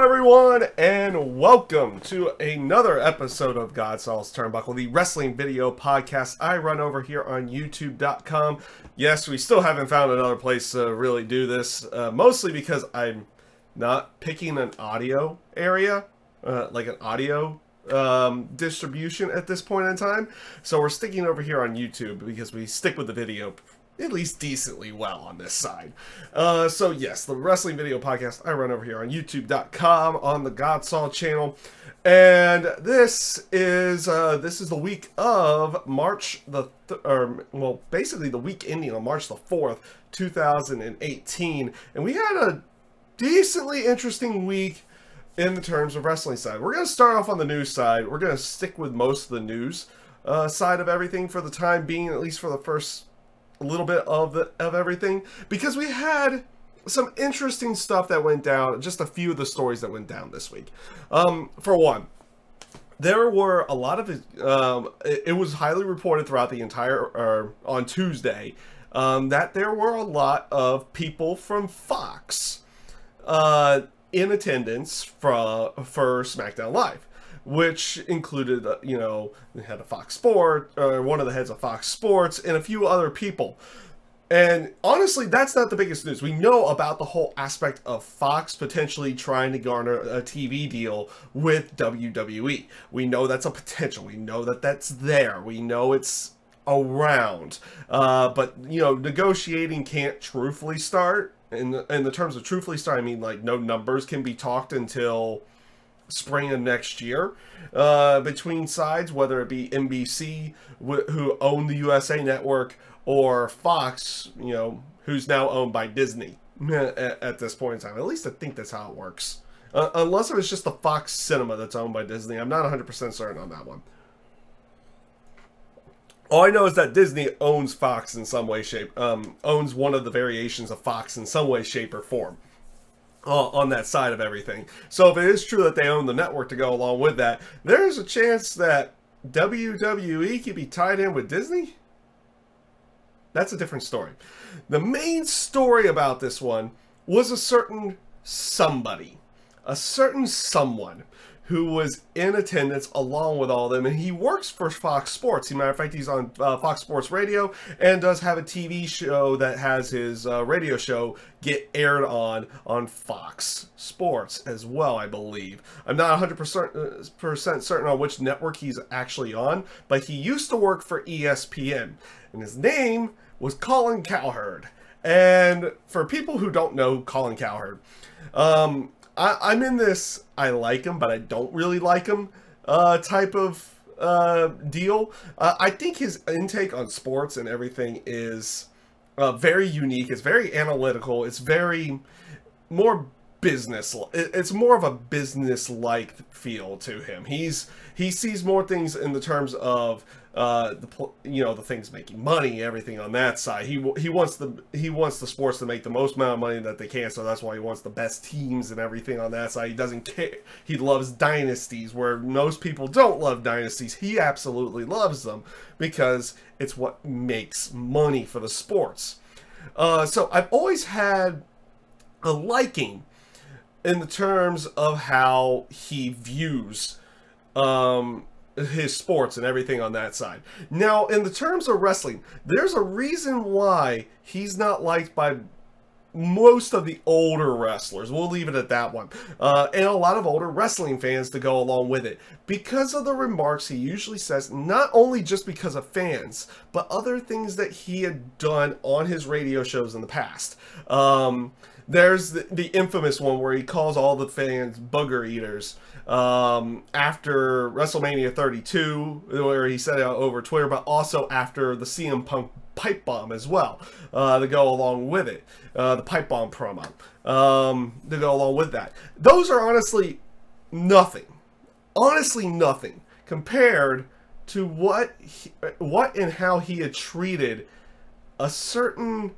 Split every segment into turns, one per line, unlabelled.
everyone, and welcome to another episode of GodSaw's Turnbuckle, the wrestling video podcast I run over here on YouTube.com. Yes, we still haven't found another place to really do this, mostly because I'm not picking an audio area, like an audio distribution at this point in time. So we're sticking over here on YouTube because we stick with the video at least decently well on this side. So yes, the wrestling video podcast I run over here on youtube.com on the GodSaw's channel. And this is the week of March basically the week ending on March the 4th, 2018. And we had a decently interesting week in the terms of wrestling side. We're going to start off on the news side. We're going to stick with most of the news side of everything for the time being, at least for the first little bit of everything, because we had some interesting stuff that went down, just a few of the stories that went down this week. For one, there were a lot of it was highly reported throughout the entire on Tuesday that there were a lot of people from Fox in attendance for Smackdown Live, which included, you know, we had a Fox Sport, one of the heads of Fox Sports, and a few other people. And honestly, that's not the biggest news. We know about the whole aspect of Fox potentially trying to garner a TV deal with WWE. We know that's a potential. We know that that's there. We know it's around. But, you know, negotiating can't truthfully start. In the terms of truthfully start, I mean, like, no numbers can be talked until spring of next year between sides, whether it be NBC, who own the USA Network, or Fox, you know, who's now owned by Disney at this point in time. At least I think that's how it works. Unless it was just the Fox Cinema that's owned by Disney. I'm not 100% certain on that one. All I know is that Disney owns Fox in some way, shape, owns one of the variations of Fox in some way, shape, or form. On that side of everything. So if it is true that they own the network to go along with that, there's a chance that WWE could be tied in with Disney? That's a different story. The main story about this one was a certain somebody, a certain someone who was in attendance along with all of them, and he works for Fox Sports. As a matter of fact, he's on Fox Sports Radio and does have a TV show that has his radio show get aired on Fox Sports as well, I believe. I'm not 100% certain on which network he's actually on, but he used to work for ESPN, and his name was Colin Cowherd. And for people who don't know Colin Cowherd, I'm in this I like him but I don't really like him type of deal. I think his intake on sports and everything is very unique. It's very analytical. It's very more business. It's more of a business-like feel to him. He sees more things in the terms of the things making money, everything on that side. He wants the sports to make the most amount of money that they can, so that's why he wants the best teams and everything on that side. He doesn't care. He loves dynasties, where most people don't love dynasties. He absolutely loves them because it's what makes money for the sports. So I've always had a liking in the terms of how he views his sports and everything on that side. Now, in the terms of wrestling, there's a reason why he's not liked by most of the older wrestlers. We'll leave it at that one. And a lot of older wrestling fans to go along with it, because of the remarks he usually says, not only just because of fans, but other things that he had done on his radio shows in the past. There's the infamous one where he calls all the fans booger eaters after WrestleMania 32, where he said it over Twitter, but also after the CM Punk pipe bomb as well, to go along with it, the pipe bomb promo, to go along with that. Those are honestly nothing compared to what and how he had treated a certain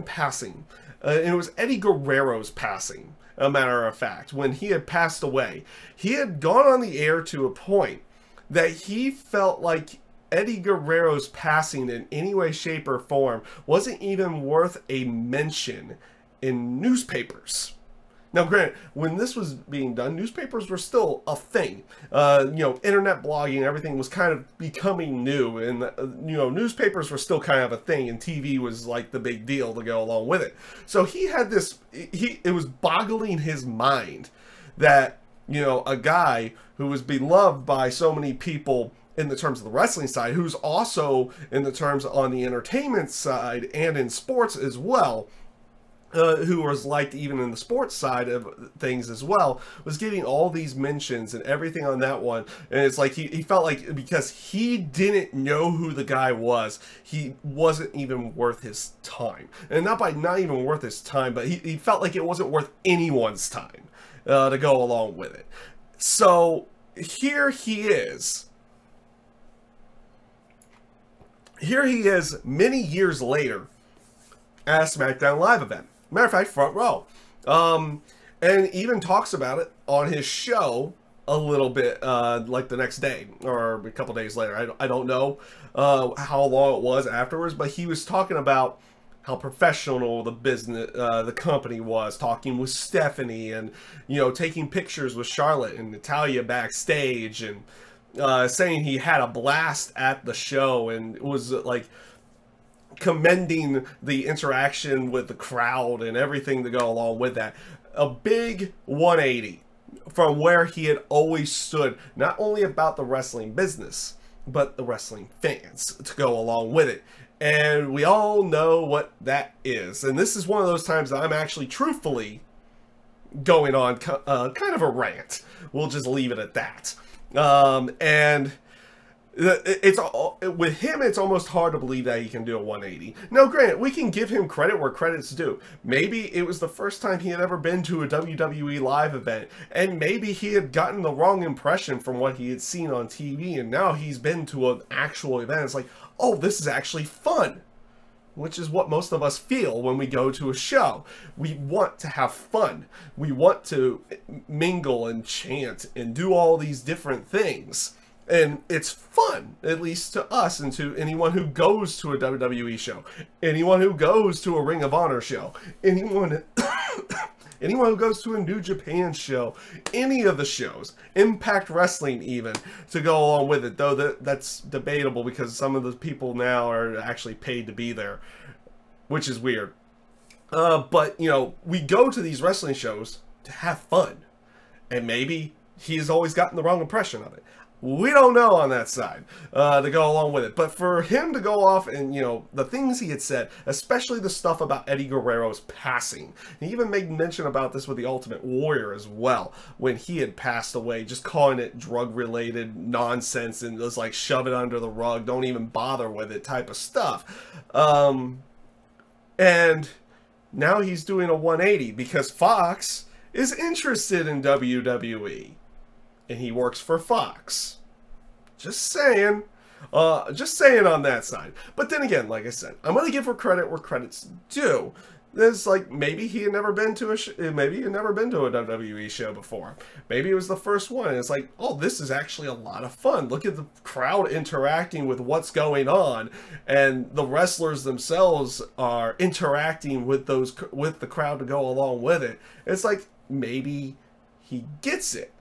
passing. And it was Eddie Guerrero's passing, a matter of fact. When he had passed away, he had gone on the air to a point that he felt like Eddie Guerrero's passing in any way, shape, or form wasn't even worth a mention in newspapers. Now, granted, when this was being done, newspapers were still a thing. Internet blogging, everything was kind of becoming new, and newspapers were still kind of a thing, and TV was like the big deal to go along with it. So he had this. It was boggling his mind that a guy who was beloved by so many people in the terms of the wrestling side, who's also in the terms on the entertainment side and in sports as well. Who was liked even in the sports side of things as well, was getting all these mentions and everything on that one. And it's like he felt like because he didn't know who the guy was, he wasn't even worth his time. And not even worth his time, but he felt like it wasn't worth anyone's time to go along with it. So here he is. Here he is many years later at a SmackDown Live event. Matter of fact, front row. And even talks about it on his show a little bit, like the next day or a couple days later. I don't know how long it was afterwards, but he was talking about how professional the business, the company was, talking with Stephanie and, taking pictures with Charlotte and Natalya backstage and saying he had a blast at the show and was like commending the interaction with the crowd and everything to go along with that. A big 180 from where he had always stood, not only about the wrestling business, but the wrestling fans to go along with it. And we all know what that is. And this is one of those times that I'm actually truthfully going on kind of a rant. We'll just leave it at that. And it's with him, it's almost hard to believe that he can do a 180. Now, granted, we can give him credit where credit's due. Maybe it was the first time he had ever been to a WWE live event, and maybe he had gotten the wrong impression from what he had seen on TV, and now he's been to an actual event. It's like, oh, this is actually fun, which is what most of us feel when we go to a show. We want to have fun. We want to mingle and chant and do all these different things. And it's fun, at least to us and to anyone who goes to a WWE show, anyone who goes to a Ring of Honor show, anyone who goes to a New Japan show, any of the shows, Impact Wrestling even, to go along with it. Though that's debatable because some of the people now are actually paid to be there, which is weird. But, we go to these wrestling shows to have fun. And maybe he's always gotten the wrong impression of it. We don't know on that side to go along with it. But for him to go off and, the things he had said, especially the stuff about Eddie Guerrero's passing. He even made mention about this with the Ultimate Warrior as well, when he had passed away, just calling it drug-related nonsense and just like shove it under the rug, don't even bother with it type of stuff. And now he's doing a 180 because Fox is interested in WWE. And he works for Fox. Just saying on that side. But then again, like I said, I'm going to give her credit where credit's due. There's like, maybe he had never been to a WWE show before. Maybe it was the first one. And it's like, oh, this is actually a lot of fun. Look at the crowd interacting with what's going on. And the wrestlers themselves are interacting with the crowd to go along with it. It's like, maybe he gets it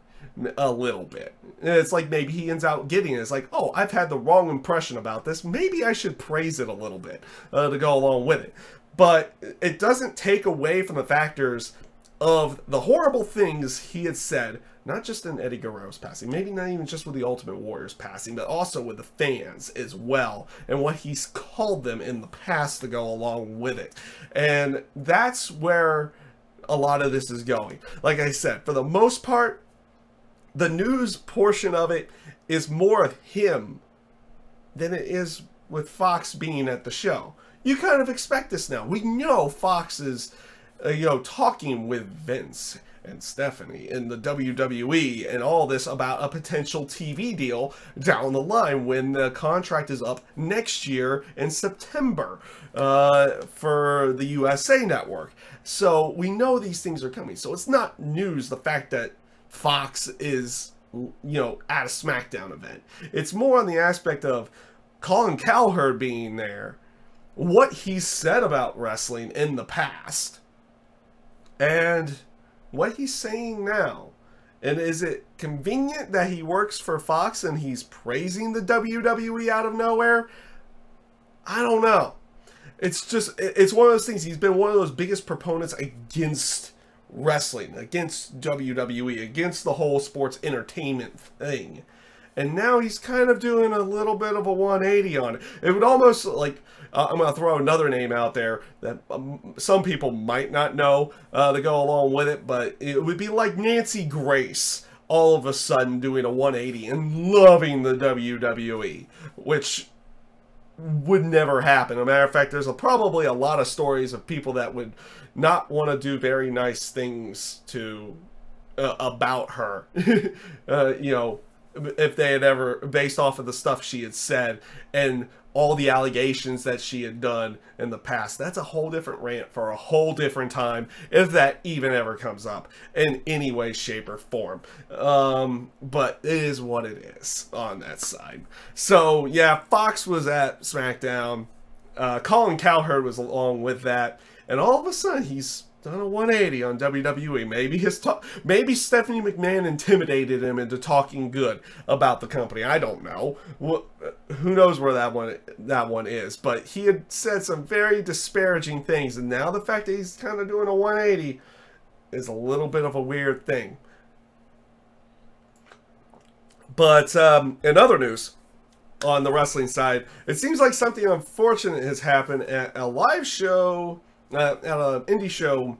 a little bit. It's like maybe he ends out getting it. It's like, oh, I've had the wrong impression about this. Maybe I should praise it a little bit to go along with it. But it doesn't take away from the factors of the horrible things he had said, not just in Eddie Guerrero's passing, maybe not even just with the Ultimate Warrior's passing, but also with the fans as well, and what he's called them in the past to go along with it. And that's where a lot of this is going. Like I said, for the most part, the news portion of it is more of him than it is with Fox being at the show. You kind of expect this now. We know Fox is, talking with Vince and Stephanie and the WWE and all this about a potential TV deal down the line when the contract is up next year in September for the USA Network. So we know these things are coming. So it's not news, the fact that Fox is, at a SmackDown event. It's more on the aspect of Colin Cowherd being there, what he said about wrestling in the past, and what he's saying now? And is it convenient that he works for Fox and he's praising the WWE out of nowhere? I don't know. It's one of those things. He's been one of those biggest proponents against wrestling, against WWE, against the whole sports entertainment thing. And now he's kind of doing a little bit of a 180 on it. It would almost, like, I'm going to throw another name out there that some people might not know to go along with it, but it would be like Nancy Grace all of a sudden doing a 180 and loving the WWE, which would never happen. As a matter of fact, there's probably a lot of stories of people that would not want to do very nice things to about her, you know, if they had ever, based off of the stuff she had said and all the allegations that she had done in the past. That's a whole different rant for a whole different time, if that even ever comes up in any way, shape, or form. But it is what it is on that side. So yeah, Fox was at Smackdown. Colin Cowherd was along with that, and all of a sudden he's done a 180 on WWE. Maybe Stephanie McMahon intimidated him into talking good about the company. I don't know. Who knows where that one is? But he had said some very disparaging things, and now the fact that he's kind of doing a 180 is a little bit of a weird thing. But in other news, on the wrestling side, it seems like something unfortunate has happened at a live show, at an indie show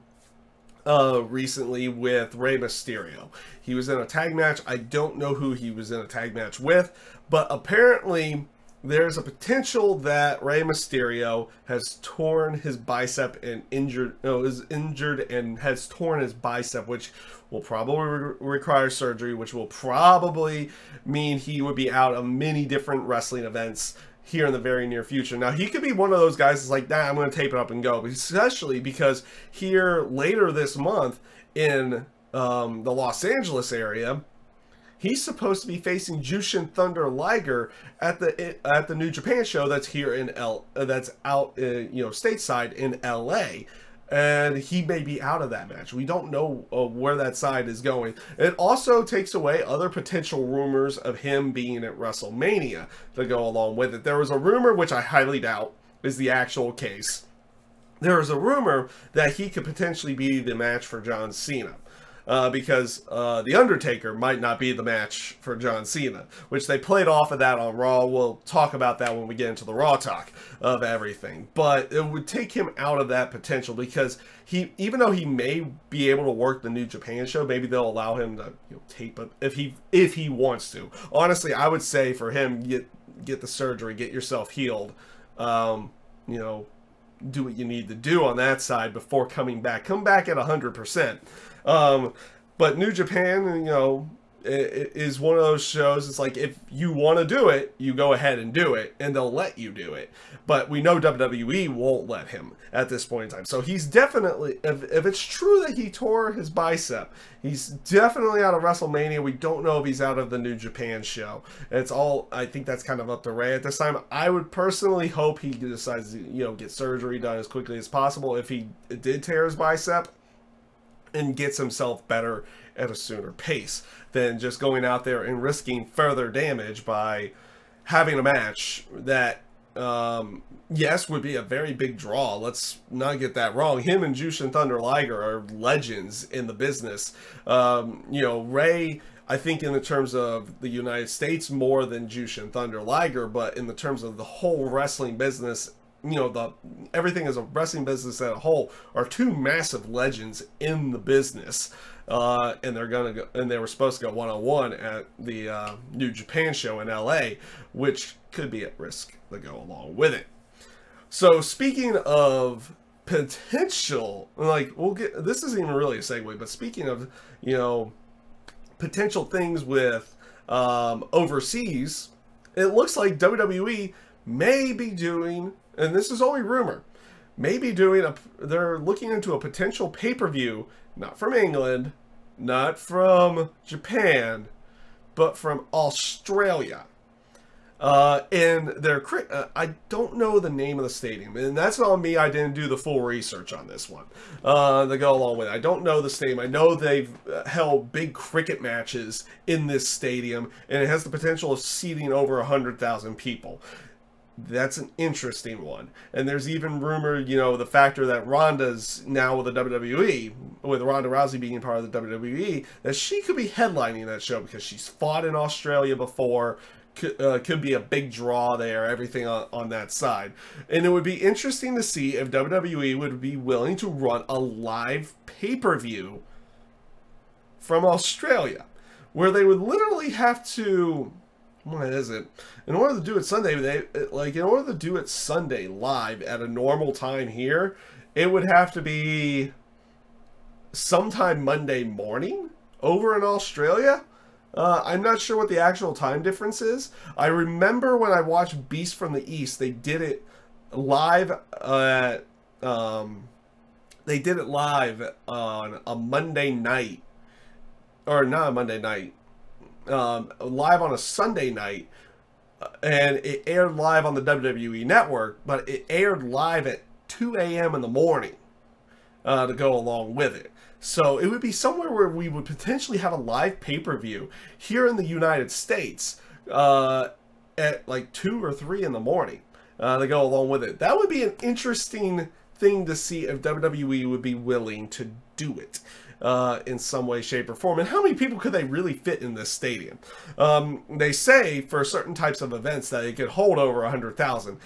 recently with Rey Mysterio. He was in a tag match. I don't know who he was in a tag match with, but apparently there's a potential that Rey Mysterio has torn his bicep and is injured and has torn his bicep, which will probably require surgery, which will probably mean he would be out of many different wrestling events here in the very near future. Now, he could be one of those guys that's like, nah, I'm going to tape it up and go, especially because here later this month in the Los Angeles area, he's supposed to be facing Jushin Thunder Liger at the New Japan show that's here in that's out you know, stateside in LA. And he may be out of that match. We don't know where that side is going. It also takes away other potential rumors of him being at WrestleMania to go along with it. There was a rumor, which I highly doubt is the actual case. There is a rumor that he could potentially be the match for John Cena. Because The Undertaker might not be the match for John Cena, which they played off of that on Raw. We'll talk about that when we get into the Raw talk of everything. But it would take him out of that potential because even though he may be able to work the New Japan show, maybe they'll allow him to, you know, tape it if he wants to. Honestly, I would say for him, get the surgery, get yourself healed, you know, do what you need to do on that side before coming back. Come back at 100%. But New Japan, you know, it is one of those shows. It's like, if you want to do it, you go ahead and do it, and they'll let you do it. But we know WWE won't let him at this point in time. So he's definitely, if it's true that he tore his bicep, he's definitely out of WrestleMania. We don't know if he's out of the New Japan show. It's all, I think that's kind of up to Rey at this time. I would personally hope he decides to, you know, get surgery done as quickly as possible if he did tear his bicep, and gets himself better at a sooner pace than just going out there and risking further damage by having a match that, yes, would be a very big draw. Let's not get that wrong. Him and Jushin Thunder Liger are legends in the business. You know, Rey, I think in the terms of the United States, more than Jushin Thunder Liger, but in the terms of the whole wrestling business, you know, everything as a wrestling business as a whole, are two massive legends in the business, and they're gonna go, and they were supposed to go one-on-one at the New Japan show in LA, which could be at risk to go along with it. So speaking of potential, like, we'll get, this isn't even really a segue, but speaking of, you know, potential things with overseas, it looks like WWE may be doing, and this is only rumor, maybe doing they're looking into a potential pay-per-view, not from England, not from Japan, but from Australia. And I don't know the name of the stadium, and that's on me. I didn't do the full research on this one to go along with it. I don't know the stadium. I know they've held big cricket matches in this stadium, and it has the potential of seating over 100,000 people. That's an interesting one. And there's even rumor, you know, the factor that Ronda's now with the WWE, with Ronda Rousey being part of the WWE, that she could be headlining that show because she's fought in Australia before. Could be a big draw there, everything on that side. And it would be interesting to see if WWE would be willing to run a live pay-per-view from Australia, where they would literally have to... What is it? In order to do it Sunday, in order to do it Sunday live at a normal time here, it would have to be sometime Monday morning over in Australia. I'm not sure what the actual time difference is. I remember when I watched Beast from the East, they did it live they did it live on a Monday night, or not a Monday night. Live on a Sunday night, and it aired live on the WWE Network, but it aired live at 2 a.m. in the morning to go along with it. So it would be somewhere where we would potentially have a live pay-per-view here in the United States at like 2 or 3 in the morning to go along with it. That would be an interesting thing to see if WWE would be willing to do it. In some way, shape, or form. And how many people could they really fit in this stadium? They say for certain types of events that it could hold over 100,000.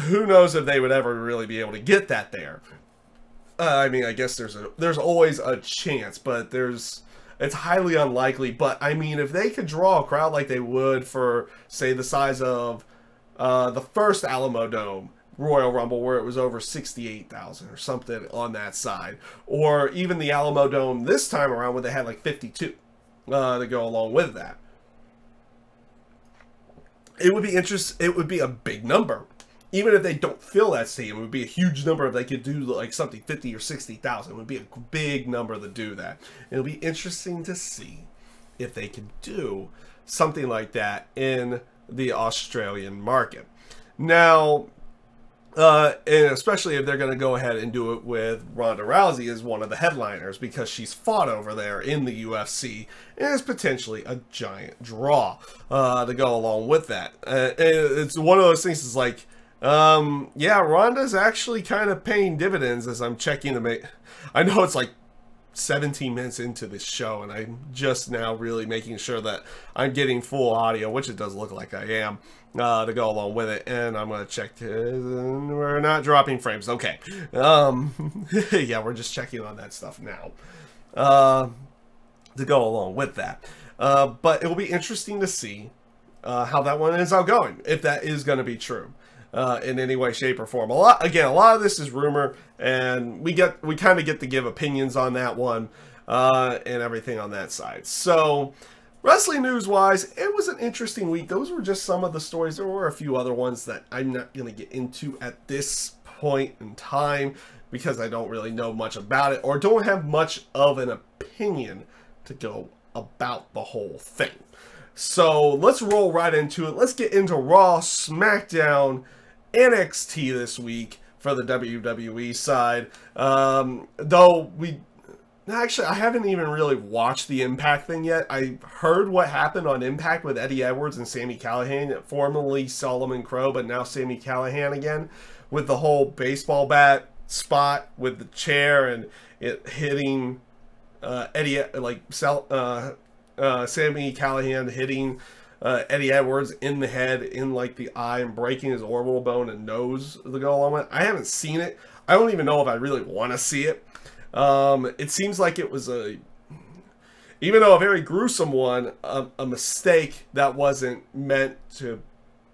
Who knows if they would ever really be able to get that there? I mean, I guess there's always a chance, but it's highly unlikely. But I mean, if they could draw a crowd like they would for, say, the size of the first Alamo Dome Royal Rumble, where it was over 68,000 or something on that side, or even the Alamo Dome this time around where they had like 52 to go along with that, it would be it would be a big number. Even if they don't fill that stadium, it would be a huge number if they could do like something 50 or 60,000. It would be a big number to do that. It'll be interesting to see if they could do something like that in the Australian market. Now, and especially if they're going to go ahead and do it with Ronda Rousey as one of the headliners, because she's fought over there in the UFC and is potentially a giant draw to go along with that. It's one of those things that's like, yeah, Ronda's actually kind of paying dividends as I'm checking to make... I know it's like 17 minutes into this show, and I'm just now really making sure that I'm getting full audio, which it does look like I am, to go along with it. And I'm going to check we're not dropping frames. Okay. Yeah, we're just checking on that stuff now to go along with that. But it will be interesting to see how that one is going, if that is going to be true. In any way, shape, or form. A lot of this is rumor, and we kind of get to give opinions on that one and everything on that side. So, wrestling news wise, it was an interesting week. Those were just some of the stories. There were a few other ones that I'm not going to get into at this point in time because I don't really know much about it or don't have much of an opinion to go about the whole thing. So let's roll right into it. Let's get into Raw, SmackDown, NXT this week for the WWE side. Though I haven't even really watched the Impact thing yet. I heard what happened on Impact with Eddie Edwards and Sami Callihan, formerly Solomon Crow, but now Sami Callihan again, with the whole baseball bat spot with the chair and it hitting Sami Callihan hitting Eddie Edwards in the head, in like the eye, and breaking his orbital bone and nose to go along with it. I haven't seen it. I don't even know if I really want to see it. It seems like it was even though a very gruesome one, a mistake that wasn't meant to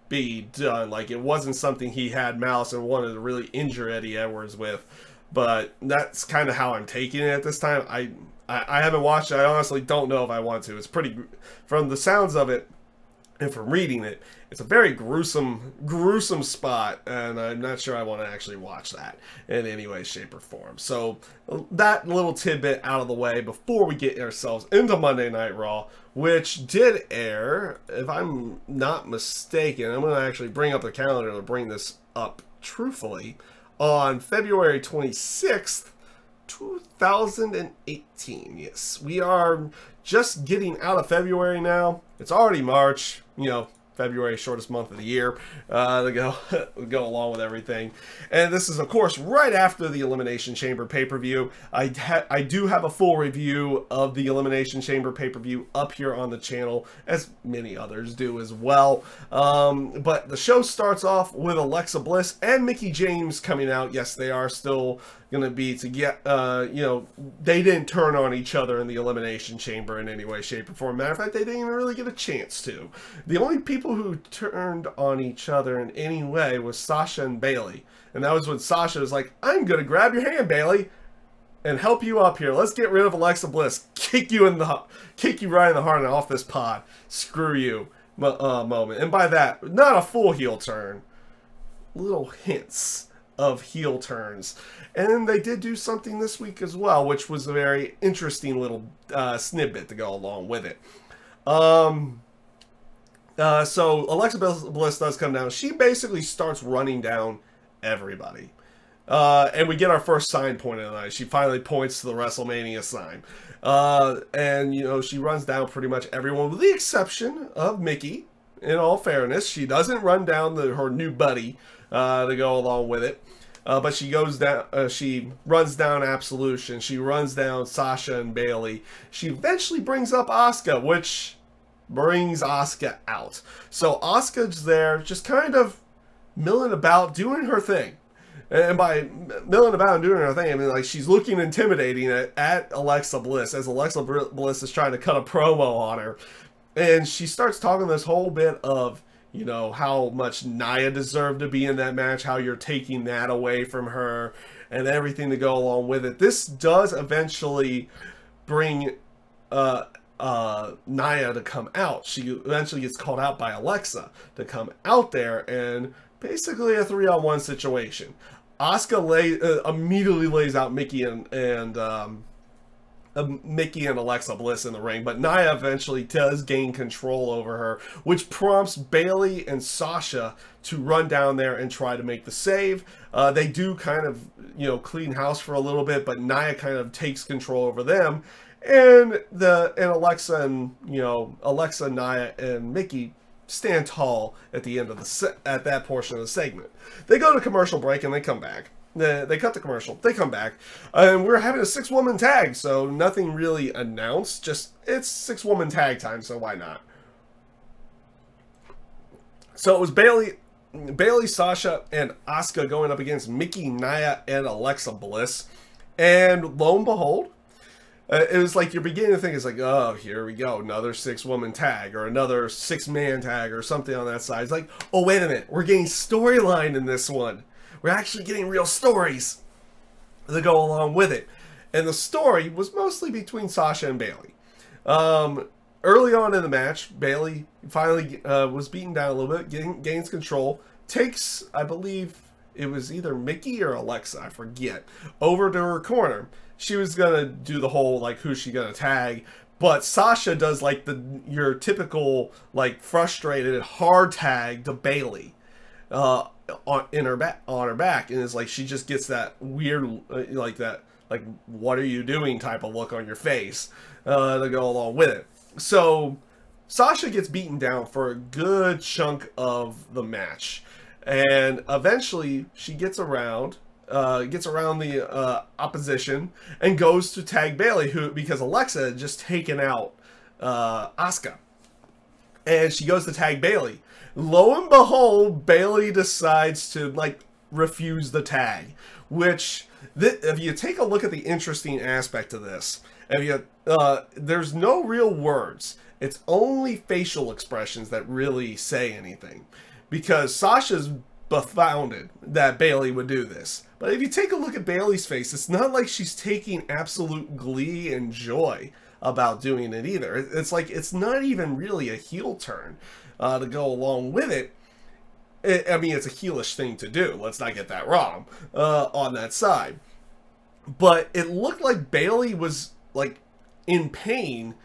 be done. Like, it wasn't something he had malice and wanted to really injure Eddie Edwards with. But that's kind of how I'm taking it at this time. I haven't watched it. I honestly don't know if I want to. It's pretty, from the sounds of it, And from reading it, it's a very gruesome spot, and I'm not sure I want to actually watch that in any way, shape, or form. So that little tidbit out of the way before we get ourselves into Monday Night Raw, which did air, if I'm not mistaken, I'm going to actually bring up the calendar to bring this up truthfully, on February 26th, 2018. Yes, we are just getting out of February now. It's already March, you know, February, shortest month of the year, to go along with everything. And this is, of course, right after the Elimination Chamber pay-per-view. I do have a full review of the Elimination Chamber pay-per-view up here on the channel, as many others do as well. But the show starts off with Alexa Bliss and Mickie James coming out. Yes, they are still going to be to get, you know, they didn't turn on each other in the Elimination Chamber in any way, shape, or form. Matter of fact, they didn't even really get a chance to. The only people who turned on each other in any way was Sasha and Bayley. And that was when Sasha was like, I'm going to grab your hand, Bayley, and help you up here. Let's get rid of Alexa Bliss. Kick you right in the heart and off this pod. Screw you moment. And by that, not a full heel turn. Little hints of heel turns. And they did do something this week as well, which was a very interesting little snippet to go along with it. So Alexa Bliss does come down. She basically starts running down everybody. And we get our first sign point of the night. She finally points to the WrestleMania sign. And, you know, she runs down pretty much everyone with the exception of Mickie. In all fairness, she doesn't run down her new buddy to go along with it. But she goes down, she runs down Absolution. She runs down Sasha and Bayley. She eventually brings up Asuka, which brings Asuka out. So Asuka's there just kind of milling about, doing her thing. And by milling about and doing her thing, I mean, like, she's looking intimidating at Alexa Bliss as Alexa Bliss is trying to cut a promo on her. And she starts talking this whole bit of, you know, how much Nia deserved to be in that match, how you're taking that away from her, and everything to go along with it. This does eventually bring Nia to come out. She eventually gets called out by Alexa to come out there, and basically a 3-on-1 situation. Asuka immediately lays out Mickie and Alexa Bliss in the ring, but Nia eventually does gain control over her, which prompts Bayley and Sasha to run down there and try to make the save. They do kind of, you know, clean house for a little bit, but Nia kind of takes control over them, and Alexa and, you know, Alexa, Nia, and Mickie stand tall at the end of at that portion of the segment. They go to commercial break and they come back. They cut the commercial. They come back. And we're having a 6-woman tag, so nothing really announced. Just, it's 6-woman tag time, so why not? So it was Bayley, Sasha, and Asuka going up against Mickie, Nia, and Alexa Bliss. And lo and behold, it was like you're beginning to think, it's like, oh, here we go. Another 6-woman tag or another 6-man tag or something on that side. It's like, oh, wait a minute. We're getting storyline in this one. We're actually getting real stories that go along with it. And the story was mostly between Sasha and Bayley. Early on in the match, Bayley finally was beaten down a little bit, gains control, takes, I believe it was either Mickie or Alexa, I forget, over to her corner. She was going to do the whole, like, who's she going to tag? But Sasha does, like, your typical, like, frustrated hard tag to Bayley. On her back, and it's like she just gets that weird, like what are you doing type of look on your face to go along with it. So Sasha gets beaten down for a good chunk of the match, and eventually she gets around the opposition and goes to tag Bayley, because Alexa had just taken out Asuka, and she goes to tag Bayley. Lo and behold, Bayley decides to, like, refuse the tag, which, if you take a look at the interesting aspect of this, there's no real words. It's only facial expressions that really say anything, because Sasha's befounded that Bayley would do this. But if you take a look at Bayley's face, it's not like she's taking absolute glee and joy about doing it either. It's like, it's not even really a heel turn to go along with it. I mean, it's a heelish thing to do. Let's not get that wrong on that side. But it looked like Bayley was like in pain.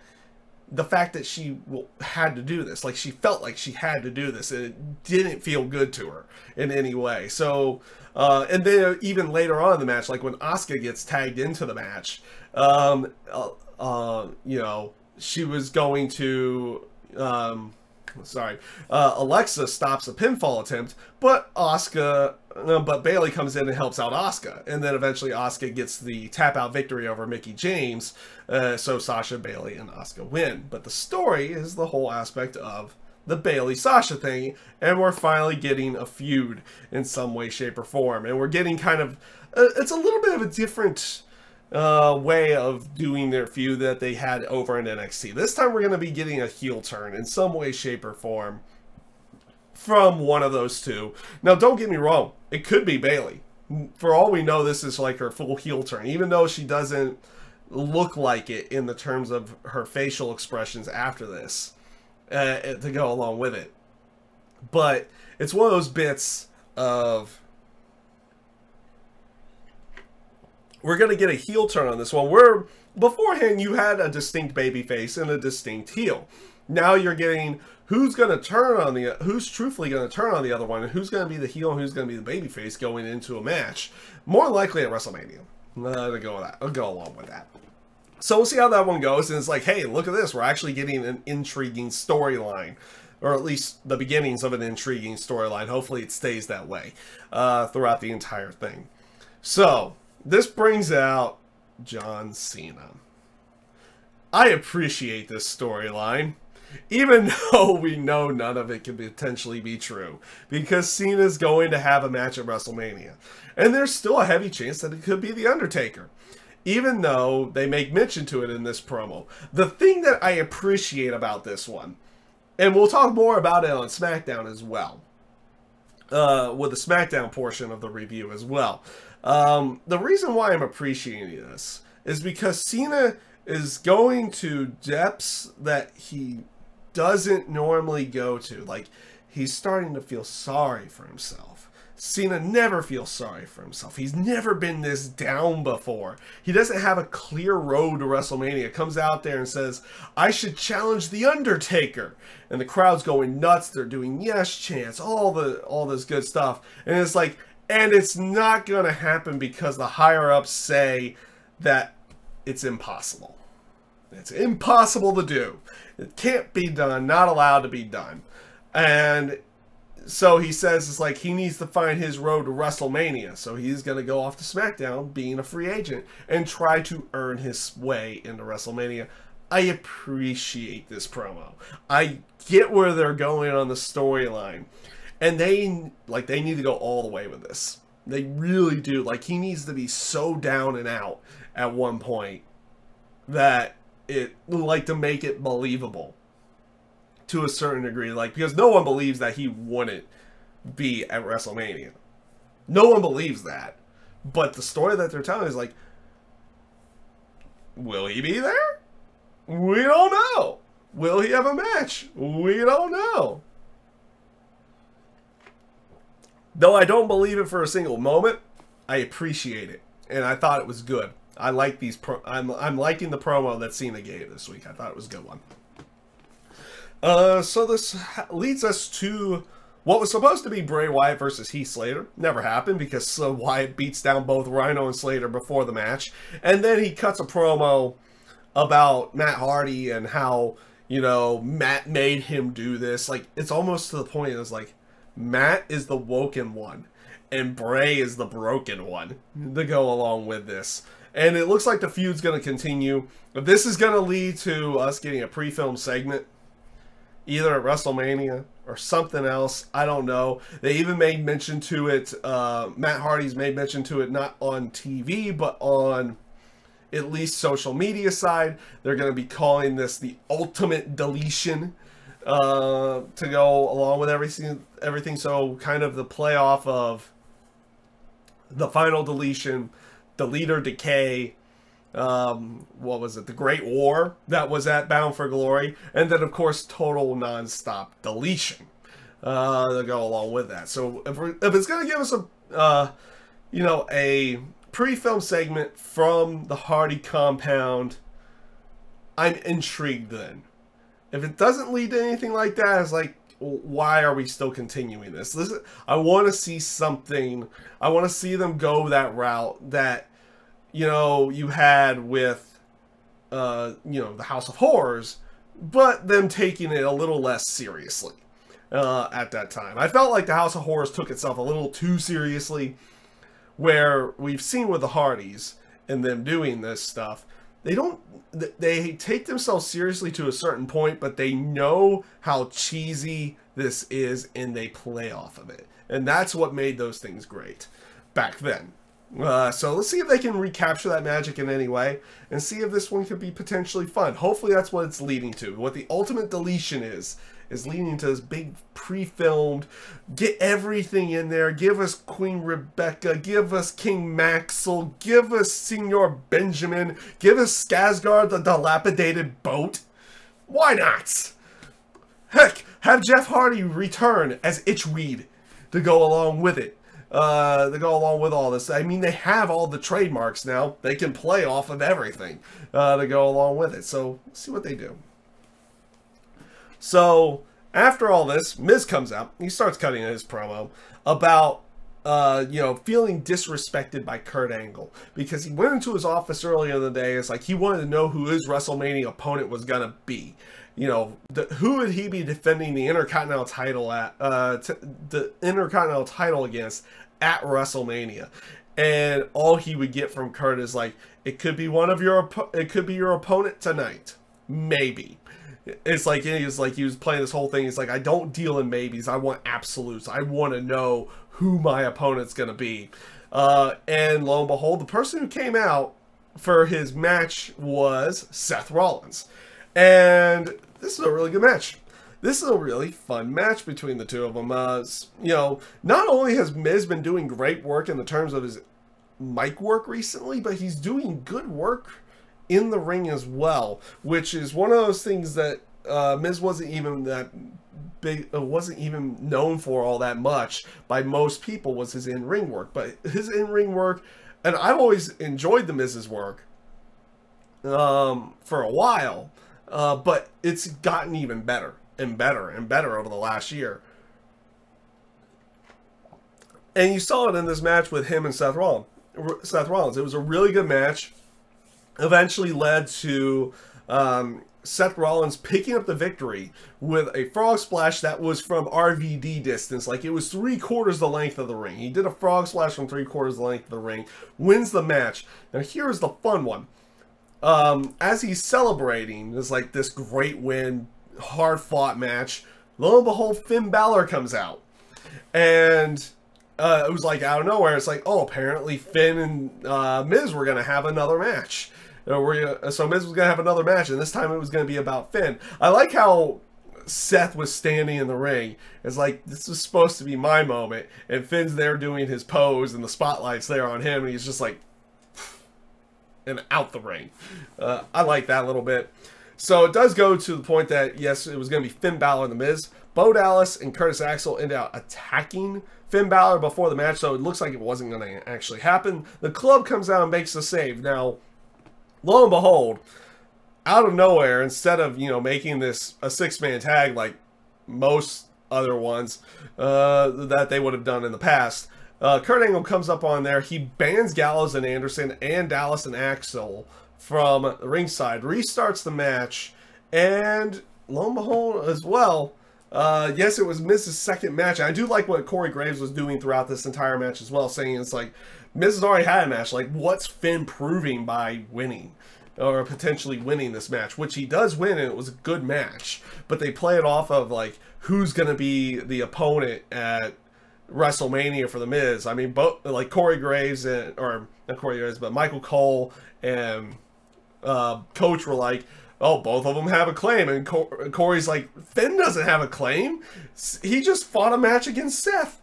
The fact that she had to do this, like she felt like she had to do this, and it didn't feel good to her in any way. So, and then even later on in the match, like when Asuka gets tagged into the match, you know, she was going to, Alexa stops a pinfall attempt, but Bayley comes in and helps out Asuka, and then eventually Asuka gets the tap out victory over Mickie James, so Sasha, Bayley, and Asuka win. But the story is the whole aspect of the Bayley-Sasha thing, and we're finally getting a feud in some way, shape, or form, and we're getting kind of, it's a little bit of a different way of doing their feud that they had over in NXT. This time we're going to be getting a heel turn in some way, shape, or form from one of those two. Now, don't get me wrong, it could be Bayley. For all we know, this is like her full heel turn, even though she doesn't look like it in the terms of her facial expressions after this to go along with it. But it's one of those bits of, we're going to get a heel turn on this one. Beforehand, you had a distinct babyface and a distinct heel. Now you're getting who's going to turn on who's truthfully going to turn on the other one, and who's going to be the heel and who's going to be the babyface going into a match. More likely at WrestleMania. To go with that. I'll go along with that. So we'll see how that one goes. And it's like, hey, look at this. We're actually getting an intriguing storyline, or at least the beginnings of an intriguing storyline. Hopefully it stays that way throughout the entire thing. So this brings out John Cena. I appreciate this storyline, even though we know none of it can potentially be true, because Cena's going to have a match at WrestleMania, and there's still a heavy chance that it could be The Undertaker, even though they make mention to it in this promo. The thing that I appreciate about this one, and we'll talk more about it on SmackDown as well, with the SmackDown portion of the review as well. The reason why I'm appreciating this is because Cena is going to depths that he doesn't normally go to. Like, he's starting to feel sorry for himself. Cena never feels sorry for himself. He's never been this down before. He doesn't have a clear road to WrestleMania. Comes out there and says, I should challenge The Undertaker. And the crowd's going nuts. They're doing yes chants, all this good stuff. And it's like, and it's not going to happen because the higher-ups say that it's impossible. It's impossible to do. It can't be done, not allowed to be done. And so he says it's like he needs to find his road to WrestleMania. So he's going to go off to SmackDown, being a free agent, and try to earn his way into WrestleMania. I appreciate this promo. I get where they're going on the storyline. And they need to go all the way with this. They really do. Like, he needs to be so down and out at one point that to make it believable to a certain degree. Like, because no one believes that he wouldn't be at WrestleMania. No one believes that. But the story that they're telling is like, will he be there? We don't know. Will he have a match? We don't know. Though I don't believe it for a single moment, I appreciate it, and I thought it was good. I like these. I'm liking the promo that Cena gave this week. I thought it was a good one. So this leads us to what was supposed to be Bray Wyatt versus Heath Slater. Never happened because Wyatt beats down both Rhino and Slater before the match, and then he cuts a promo about Matt Hardy and how, you know, Matt made him do this. Like, it's almost to the point it's like, Matt is the woken one, and Bray is the broken one to go along with this. And it looks like the feud's going to continue. But this is going to lead to us getting a pre-filmed segment, either at WrestleMania or something else. I don't know. They even made mention to it. Matt Hardy's made mention to it, not on TV, but on at least social media side. They're going to be calling this the ultimate deletion. To go along with everything, so kind of the playoff of the final deletion, the leader decay, what was it? The Great War that was at Bound for Glory. And then, of course, total non-stop deletion to go along with that. So if it's going to give us a, you know, a pre-film segment from the Hardy compound, I'm intrigued then. If it doesn't lead to anything like that, it's like, why are we still continuing this? I want to see something. I want to see them go that route that, you know, you had with, you know, the House of Horrors, but them taking it a little less seriously at that time. I felt like the House of Horrors took itself a little too seriously, where we've seen with the Hardys and them doing this stuff, they take themselves seriously to a certain point, but they know how cheesy this is and they play off of it. And that's what made those things great back then. So let's see if they can recapture that magic in any way and see if this one could be potentially fun. Hopefully that's what it's leading to. What the ultimate deletion is leading to this big pre-filmed, get everything in there, give us Queen Rebecca, give us King Maxwell, give us Senor Benjamin, give us Skarsgård, the dilapidated boat. Why not? Heck, have Jeff Hardy return as Itchweed to go along with it. To go along with all this. I mean, they have all the trademarks now. They can play off of everything to go along with it. So, let's see what they do. So, after all this, Miz comes out. He starts cutting his promo about, you know, feeling disrespected by Kurt Angle. Because he went into his office earlier in the day. It's like he wanted to know who his WrestleMania opponent was going to be. You know, who would he be defending the Intercontinental title at, the Intercontinental title against at WrestleMania? And all he would get from Kurt is like, it could be it could be your opponent tonight, maybe. It's like he was playing this whole thing. He's like, I don't deal in maybes. I want absolutes. I want to know who my opponent's gonna be. And lo and behold, the person who came out for his match was Seth Rollins, and this is a really good match. This is a really fun match between the two of them. You know, not only has Miz been doing great work in the terms of his mic work recently, but he's doing good work in the ring as well, which is one of those things that Miz wasn't even that big, wasn't even known for all that much by most people, was his in-ring work. But his in-ring work, and I've always enjoyed the Miz's work for a while, but it's gotten even better and better and better over the last year. And you saw it in this match with him and Seth Rollins. It was a really good match. Eventually led to Seth Rollins picking up the victory with a frog splash that was from RVD distance. Like, it was 3/4 the length of the ring. He did a frog splash from 3/4 the length of the ring. Wins the match. Now here's the fun one. As he's celebrating, it's like this great win, hard fought match. Lo and behold, Finn Balor comes out. And it was like out of nowhere. It's like, oh, apparently Finn and Miz were going to have another match. So Miz was going to have another match, and this time it was going to be about Finn. I like how Seth was standing in the ring. It's like, this is supposed to be my moment, and Finn's there doing his pose, and the spotlight's there on him, and he's just like, and out the ring. I like that a little bit. So it does go to the point that, yes, it was going to be Finn Balor and The Miz. Bo Dallas and Curtis Axel ended up attacking Finn Balor before the match, so it looks like it wasn't going to actually happen. The club comes out and makes the save. Now, lo and behold, out of nowhere, instead of, you know, making this a six-man tag like most other ones that they would have done in the past, Kurt Angle comes up on there. He bans Gallows and Anderson and Dallas and Axel from ringside, restarts the match, and lo and behold as well, yes, it was Miz's second match. I do like what Corey Graves was doing throughout this entire match as well, saying it's like, Miz has already had a match. Like, what's Finn proving by winning? Or potentially winning this match? Which he does win, and it was a good match. But they play it off of, like, who's going to be the opponent at WrestleMania for The Miz. I mean, both, like, Corey Graves, or not Corey Graves, but Michael Cole and Coach were like, oh, both of them have a claim. And Corey's like, Finn doesn't have a claim. He just fought a match against Seth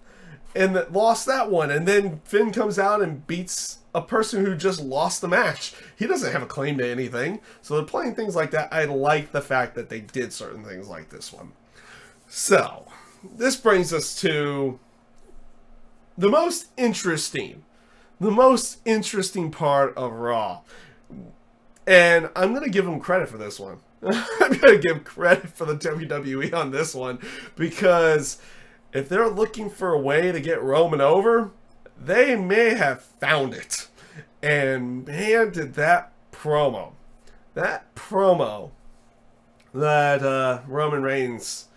and lost that one. And then Finn comes out and beats a person who just lost the match. He doesn't have a claim to anything. So they're playing things like that. I like the fact that they did certain things like this one. So, this brings us to the most interesting part of Raw. And I'm going to give them credit for this one. I'm going to give credit for the WWE on this one, because if they're looking for a way to get Roman over, they may have found it. And man, did that promo that Roman Reigns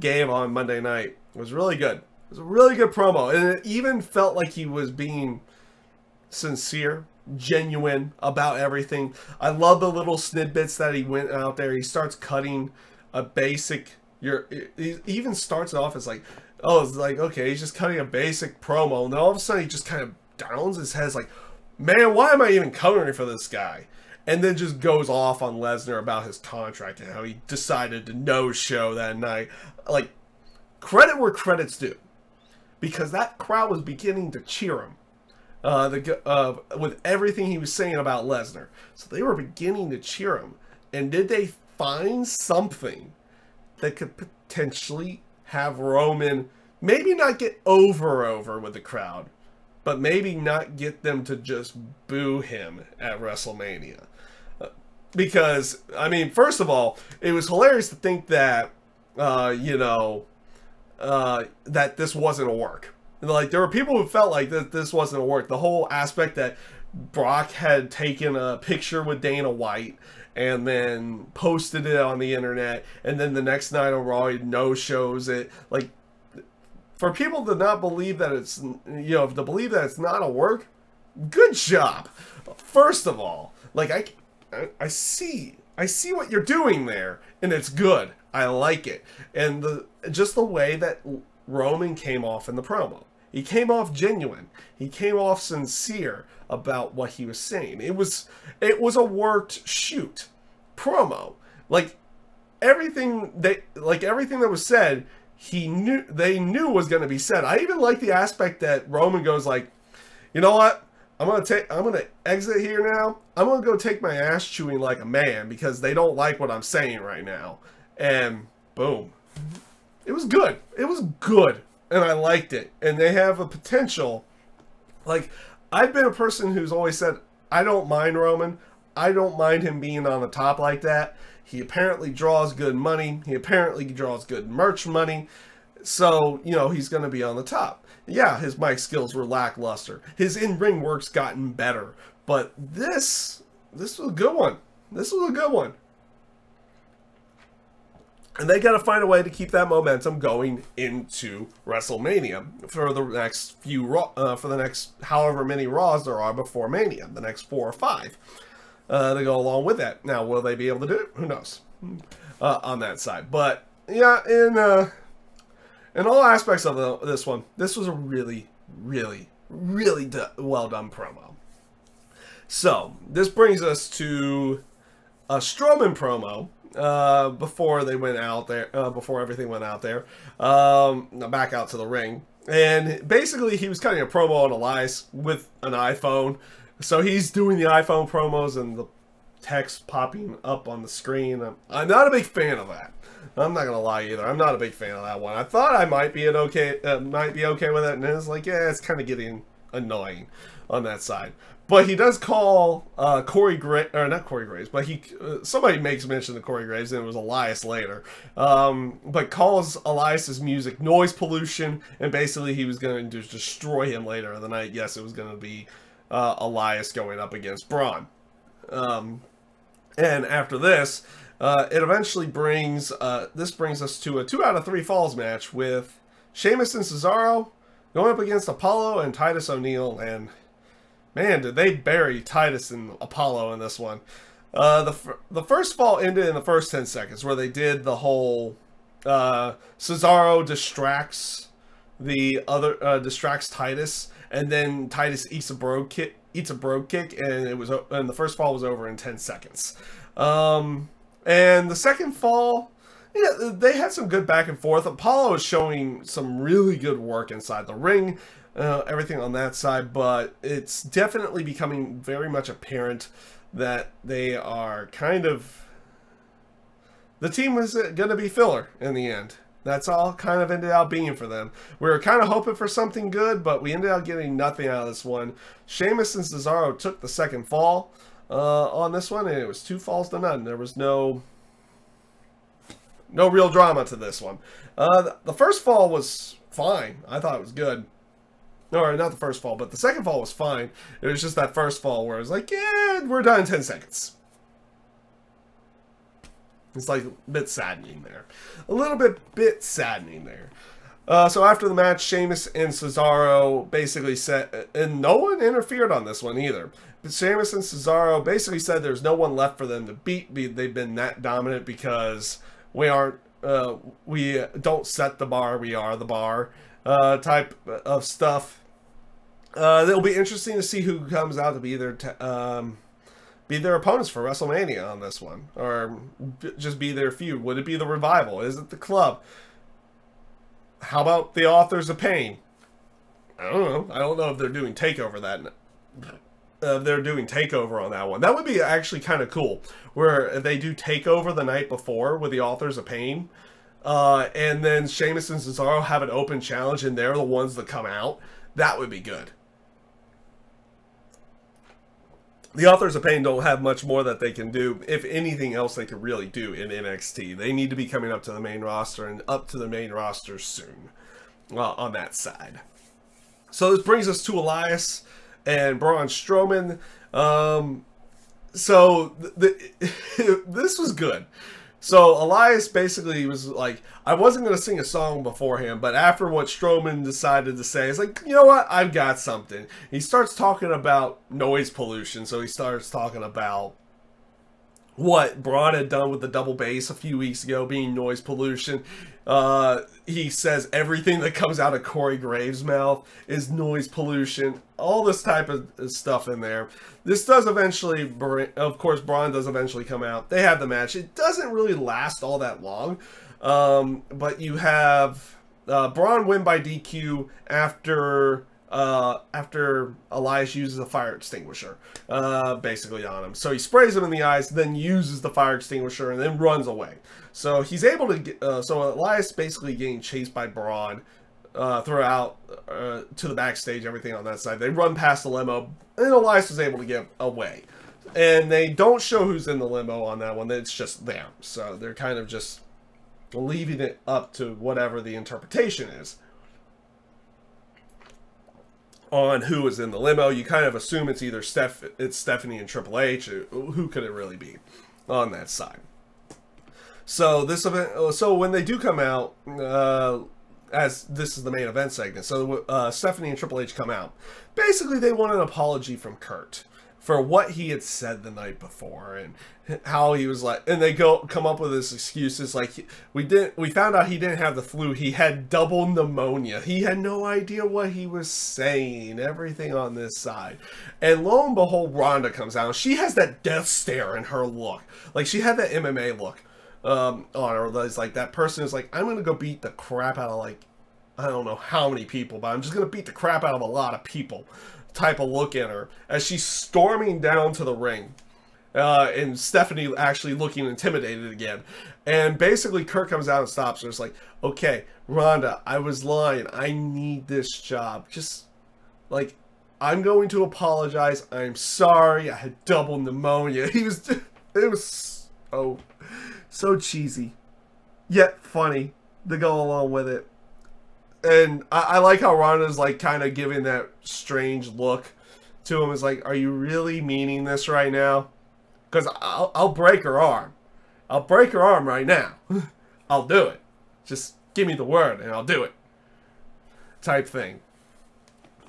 gave on Monday night was really good. It was a really good promo, and it even felt like he was being sincere, genuine about everything. I love the little snippets that he went out there. He starts cutting a basic. He even starts off as like, oh, it's like, okay, he's just cutting a basic promo, and then all of a sudden he just kind of downs his head, like, man, why am I even covering for this guy? And then just goes off on Lesnar about his contract and how he decided to no-show that night. Like, credit where credit's due, because that crowd was beginning to cheer him with everything he was saying about Lesnar. So they were beginning to cheer him. And did they find something that could potentially have Roman maybe not get over with the crowd, but maybe not get them to just boo him at WrestleMania? Because, I mean, first of all, it was hilarious to think that, that this wasn't a work. Like, there were people who felt like this wasn't a work. The whole aspect that Brock had taken a picture with Dana White and then posted it on the internet, and then the next night on Raw, he no-shows it. Like, for people to not believe that it's, to believe that it's not a work, good job. First of all, like, I see what you're doing there, and it's good. I like it. And just the way that Roman came off in the promo. He came off genuine. He came off sincere about what he was saying. It was a worked shoot promo. Like everything that was said, they knew was going to be said. I even like the aspect that Roman goes like, you know what? I'm gonna exit here now. I'm gonna go take my ass chewing like a man because they don't like what I'm saying right now. And boom. It was good. It was good. And I liked it. And they have a potential. Like, I've been a person who's always said, I don't mind Roman. I don't mind him being on the top like that. He apparently draws good money. He apparently draws good merch money. So, he's going to be on the top. Yeah, his mic skills were lackluster. His in-ring work's gotten better. But this was a good one. This was a good one. And they got to find a way to keep that momentum going into WrestleMania for the next for the next however many Raws there are before Mania, the next 4 or 5 to go along with that. Now, will they be able to do it? Who knows on that side. But yeah, in all aspects of this one, this was a really, really, really well done promo. So this brings us to a Strowman promo. Before they went out there, before everything went out there, back out to the ring. And basically he was cutting a promo on Elias with an iPhone. So he's doing the iPhone promos and the text popping up on the screen. I'm not a big fan of that. I'm not gonna lie either. I'm not a big fan of that one. I thought I might be okay with it, and it's like, yeah, it's kind of getting annoying on that side. But he does call Corey Graves, or not Corey Graves, but somebody makes mention of Corey Graves, and it was Elias later. But calls Elias's music noise pollution, and basically he was going to destroy him later in the night. Yes, it was going to be Elias going up against Braun. And after this, it eventually brings us to a 2 out of 3 falls match with Sheamus and Cesaro going up against Apollo and Titus O'Neil, and man, did they bury Titus and Apollo in this one. The first fall ended in the first 10 seconds, where they did the whole Cesaro distracts Titus, and then Titus eats a brogue kick, and the first fall was over in 10 seconds. And the second fall, yeah, they had some good back and forth. Apollo is showing some really good work inside the ring. everything on that side, but it's definitely becoming very much apparent that they are kind of... The team was going to be filler in the end. That's all kind of ended up being for them. We were kind of hoping for something good, but we ended up getting nothing out of this one. Sheamus and Cesaro took the second fall on this one, and it was 2 falls to none. There was no real drama to this one. The first fall was fine. I thought it was good. Or not the first fall, but the second fall was fine. It was just that first fall where it was like, yeah, we're done in 10 seconds. It's like a bit saddening there. A little bit saddening there. So after the match, Sheamus and Cesaro basically said, and no one interfered on this one either. But Sheamus and Cesaro basically said there's no one left for them to beat. They've been that dominant because we don't set the bar, we are the bar type of stuff. It'll be interesting to see who comes out to be their opponents for WrestleMania on this one, or just be their feud. Would it be the Revival? Is it the Club? How about the Authors of Pain? I don't know. I don't know if they're doing Takeover they're doing Takeover on that one. That would be actually kind of cool, where they do Takeover the night before with the Authors of Pain, and then Sheamus and Cesaro have an open challenge, and they're the ones that come out. That would be good. The Authors of Pain don't have much more that they can do, if anything else they could really do in NXT. They need to be coming up to the main roster, and up to the main roster soon on that side. So this brings us to Elias and Braun Strowman. This was good. So Elias basically was like, I wasn't going to sing a song beforehand, but after what Strowman decided to say, it's like, you know what, I've got something. He starts talking about noise pollution. So he starts talking about what Braun had done with the double bass a few weeks ago being noise pollution. He says everything that comes out of Corey Graves' mouth is noise pollution. All this type of stuff in there. This does eventually, of course, Braun does eventually come out. They have the match. It doesn't really last all that long. But you have Braun win by DQ after Elias uses a fire extinguisher, basically on him. So he sprays him in the eyes, then uses the fire extinguisher, and then runs away. So he's able to get, so Elias basically getting chased by Braun throughout to the backstage, everything on that side. They run past the limo, and Elias was able to get away. And they don't show who's in the limo on that one. It's just them. So they're kind of just leaving it up to whatever the interpretation is on who is in the limo. You kind of assume it's either Stephanie and Triple H. Who could it really be on that side? So this event, so when they do come out, as this is the main event segment, so Stephanie and Triple H come out. Basically, they want an apology from Kurt for what he had said the night before, and how he was like, and they come up with this excuses like, we found out he didn't have the flu, he had double pneumonia, he had no idea what he was saying, everything on this side. And lo and behold, Ronda comes out, and she has that death stare in her look, like she had that MMA look on her. It's like that person is like, I'm gonna go beat the crap out of, like, I don't know how many people, but I'm just gonna beat the crap out of a lot of people type of look in her as she's storming down to the ring, and Stephanie actually looking intimidated again. And basically Kurt comes out and stops her. It's like, okay, Ronda, I was lying, I need this job, just like, I'm going to apologize, I'm sorry, I had double pneumonia. It was so cheesy yet funny to go along with it. And I like how Ronda's like kind of giving that strange look to him. It's like, are you really meaning this right now? Because I'll break her arm. I'll break her arm right now. I'll do it. Just give me the word and I'll do it. Type thing.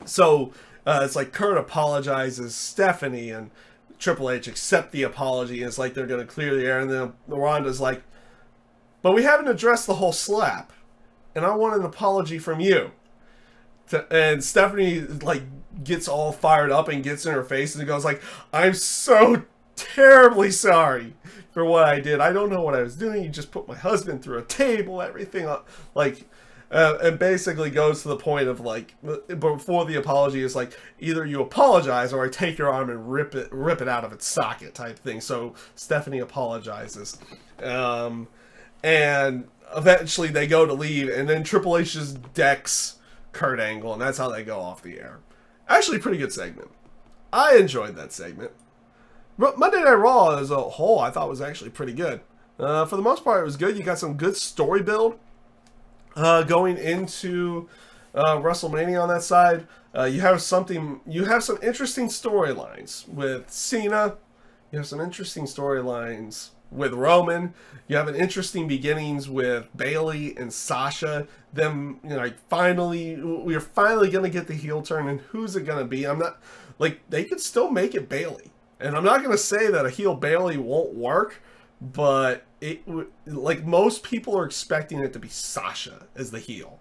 So it's like Kurt apologizes. Stephanie and Triple H accept the apology. And it's like they're going to clear the air. And then Ronda's like, but we haven't addressed the whole slap. And I want an apology from you. And Stephanie like gets all fired up and gets in her face and goes like, I'm so terribly sorry for what I did. I don't know what I was doing. You just put my husband through a table, everything. Like, And basically goes to the point of like, before the apology is like, either you apologize or I take your arm and rip it out of its socket type thing. So Stephanie apologizes, and eventually they go to leave, and then Triple H just decks Kurt Angle, and that's how they go off the air. Actually, pretty good segment. I enjoyed that segment. But Monday Night Raw as a whole, I thought was actually pretty good. For the most part, it was good. You got some good story build going into WrestleMania on that side. You have some interesting storylines with Cena. You have some interesting storylines with Roman. You have an interesting beginnings with Bayley and Sasha. Them, you know, like we're finally gonna get the heel turn, and who's it gonna be? I'm not like they could still make it Bayley, and I'm not gonna say that a heel Bayley won't work, but like most people are expecting it to be Sasha as the heel.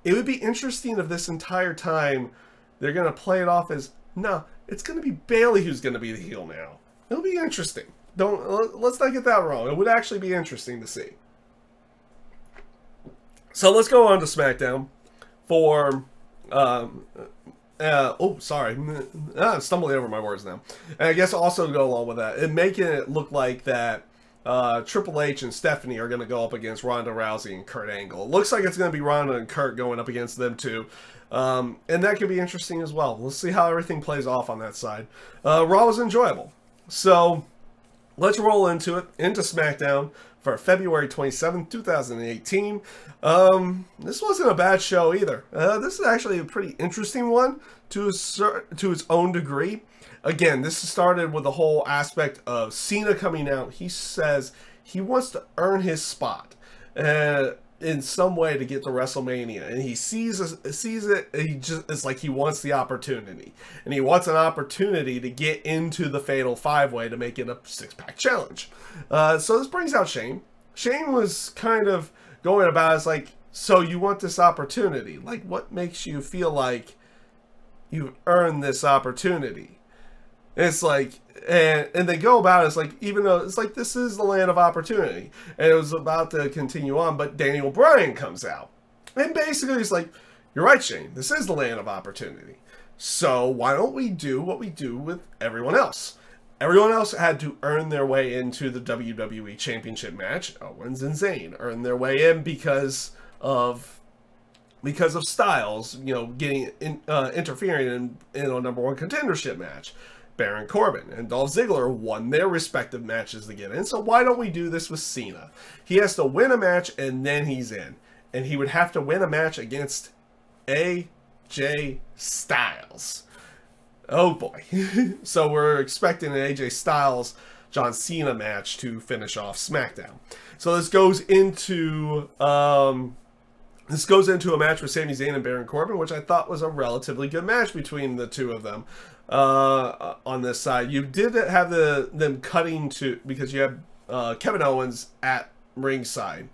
It would be interesting if this entire time they're gonna play it off as no, it's gonna be Bayley who's gonna be the heel now. It'll be interesting. Let's not get that wrong. It would actually be interesting to see. So let's go on to SmackDown for oh, sorry. I'm stumbling over my words now. And I guess also to go along with that, and making it look like that Triple H and Stephanie are going to go up against Ronda Rousey and Kurt Angle. It looks like it's going to be Ronda and Kurt going up against them too. And that could be interesting as well. We'll see how everything plays off on that side. Raw was enjoyable. So let's roll into SmackDown for February 27th, 2018. This wasn't a bad show either. This is actually a pretty interesting one to its own degree. Again, this started with the whole aspect of Cena coming out. He says he wants to earn his spot in some way to get to WrestleMania, and he sees it. It's like he wants the opportunity, and he wants an opportunity to get into the Fatal 5-Way to make it a 6-pack challenge. So this brings out Shane. Shane was kind of going about it as like, so you want this opportunity? Like, what makes you feel like you've earned this opportunity? And it's like, and they go about it, it's like, even though it's like this is the land of opportunity, and it was about to continue on, but Daniel Bryan comes out, and basically it's like, you're right, Shane, this is the land of opportunity. So why don't we do what we do with everyone else? Everyone else had to earn their way into the WWE Championship match. Owens and Zayn earned their way in because of Styles, you know, getting interfering in a #1 contendership match. Baron Corbin and Dolph Ziggler won their respective matches to get in. So why don't we do this with Cena? He has to win a match and then he's in. And he would have to win a match against AJ Styles. Oh boy. So we're expecting an AJ Styles John Cena match to finish off SmackDown. So this goes into a match with Sami Zayn and Baron Corbin, which I thought was a relatively good match between the two of them. On this side, you did have them cutting to, because you have Kevin Owens at ringside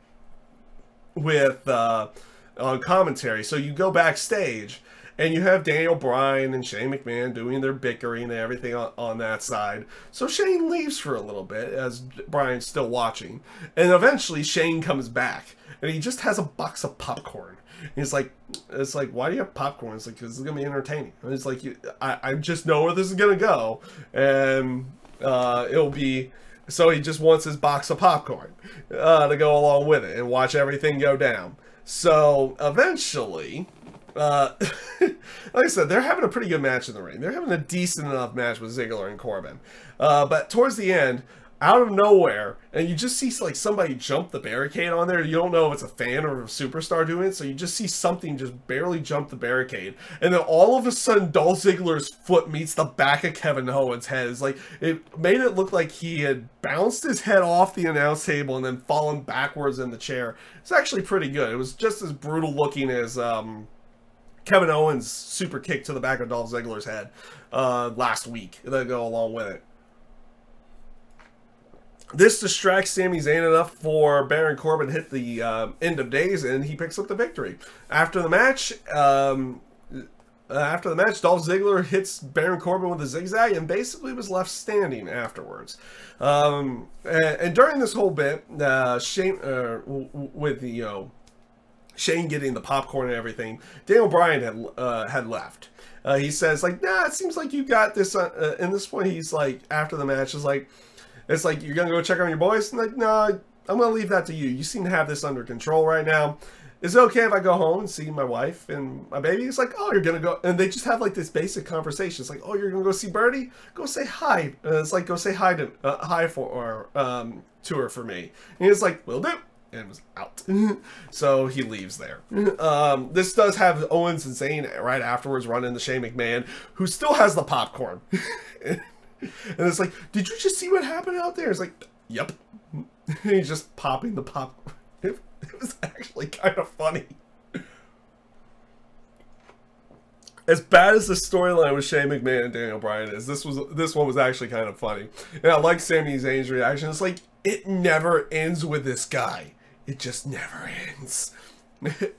with on commentary. So you go backstage and you have Daniel Bryan and Shane McMahon doing their bickering and everything on that side. So Shane leaves for a little bit as Bryan's still watching, and eventually Shane comes back and he just has a box of popcorn. He's like, it's like, why do you have popcorn? It's like, because it's going to be entertaining. And it's like, I just know where this is going to go. And it'll be, so he just wants his box of popcorn to go along with it and watch everything go down. So eventually, like I said, they're having a pretty good match in the ring. They're having a decent enough match with Ziggler and Corbin. But towards the end, out of nowhere, and you just see like somebody jump the barricade on there. You don't know if it's a fan or a superstar doing it, so you just see something just barely jump the barricade, and then all of a sudden Dolph Ziggler's foot meets the back of Kevin Owens' head. It's like, it made it look like he had bounced his head off the announce table and then fallen backwards in the chair. It's actually pretty good. It was just as brutal looking as Kevin Owens' super kick to the back of Dolph Ziggler's head last week that go along with it. This distracts Sami Zayn enough for Baron Corbin to hit the end of days, and he picks up the victory. After the match, Dolph Ziggler hits Baron Corbin with a zigzag and basically was left standing afterwards. And during this whole bit, Shane with the Shane getting the popcorn and everything. Daniel Bryan had left. He says like, nah, it seems like you got this. In this point, he's like, after the match, is like, it's like, you're gonna go check on your boys, and like, nah, I'm gonna leave that to you. You seem to have this under control right now. Is it okay if I go home and see my wife and my baby? It's like, oh, you're gonna go, and they just have like this basic conversation. It's like, oh, you're gonna go see Birdie? Go say hi. It's like, go say hi to to her for me. And he's like, will do. And was out. So he leaves there. This does have Owens and Zayn right afterwards run into Shane McMahon, who still has the popcorn. And it's like, did you just see what happened out there? It's like, yep. He's just popping the popcorn. It was actually kind of funny. As bad as the storyline with Shane McMahon and Daniel Bryan is, this one was actually kind of funny. And I like Sami Zayn's reaction. It's like, it never ends with this guy. It just never ends.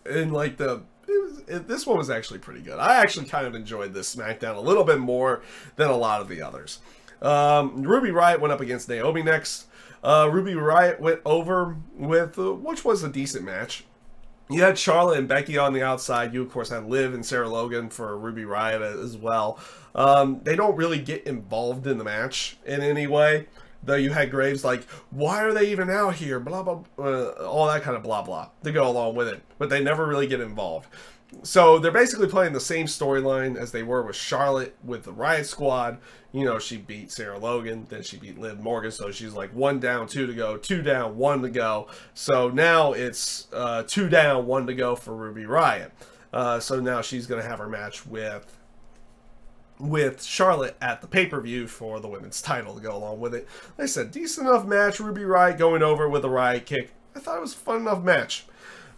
And like this one was actually pretty good. I actually kind of enjoyed this SmackDown a little bit more than a lot of the others. Ruby Riott went up against Naomi next. Ruby Riott went over with, which was a decent match. You had Charlotte and Becky on the outside. You, of course, had Liv and Sarah Logan for Ruby Riott as well. They don't really get involved in the match in any way. Though you had Graves like, why are they even out here? Blah, blah, all that kind of blah, blah to go along with it. But they never really get involved. So they're basically playing the same storyline as they were with Charlotte with the Riot Squad. You know, she beat Sarah Logan, then she beat Liv Morgan. So she's like 1 down, 2 to go, 2 down, 1 to go. So now it's 2 down, 1 to go for Ruby Riott. So now she's going to have her match with Charlotte at the pay-per-view for the women's title to go along with it. Like I said, decent enough match. Ruby Riott going over with a Riot kick. I thought it was a fun enough match.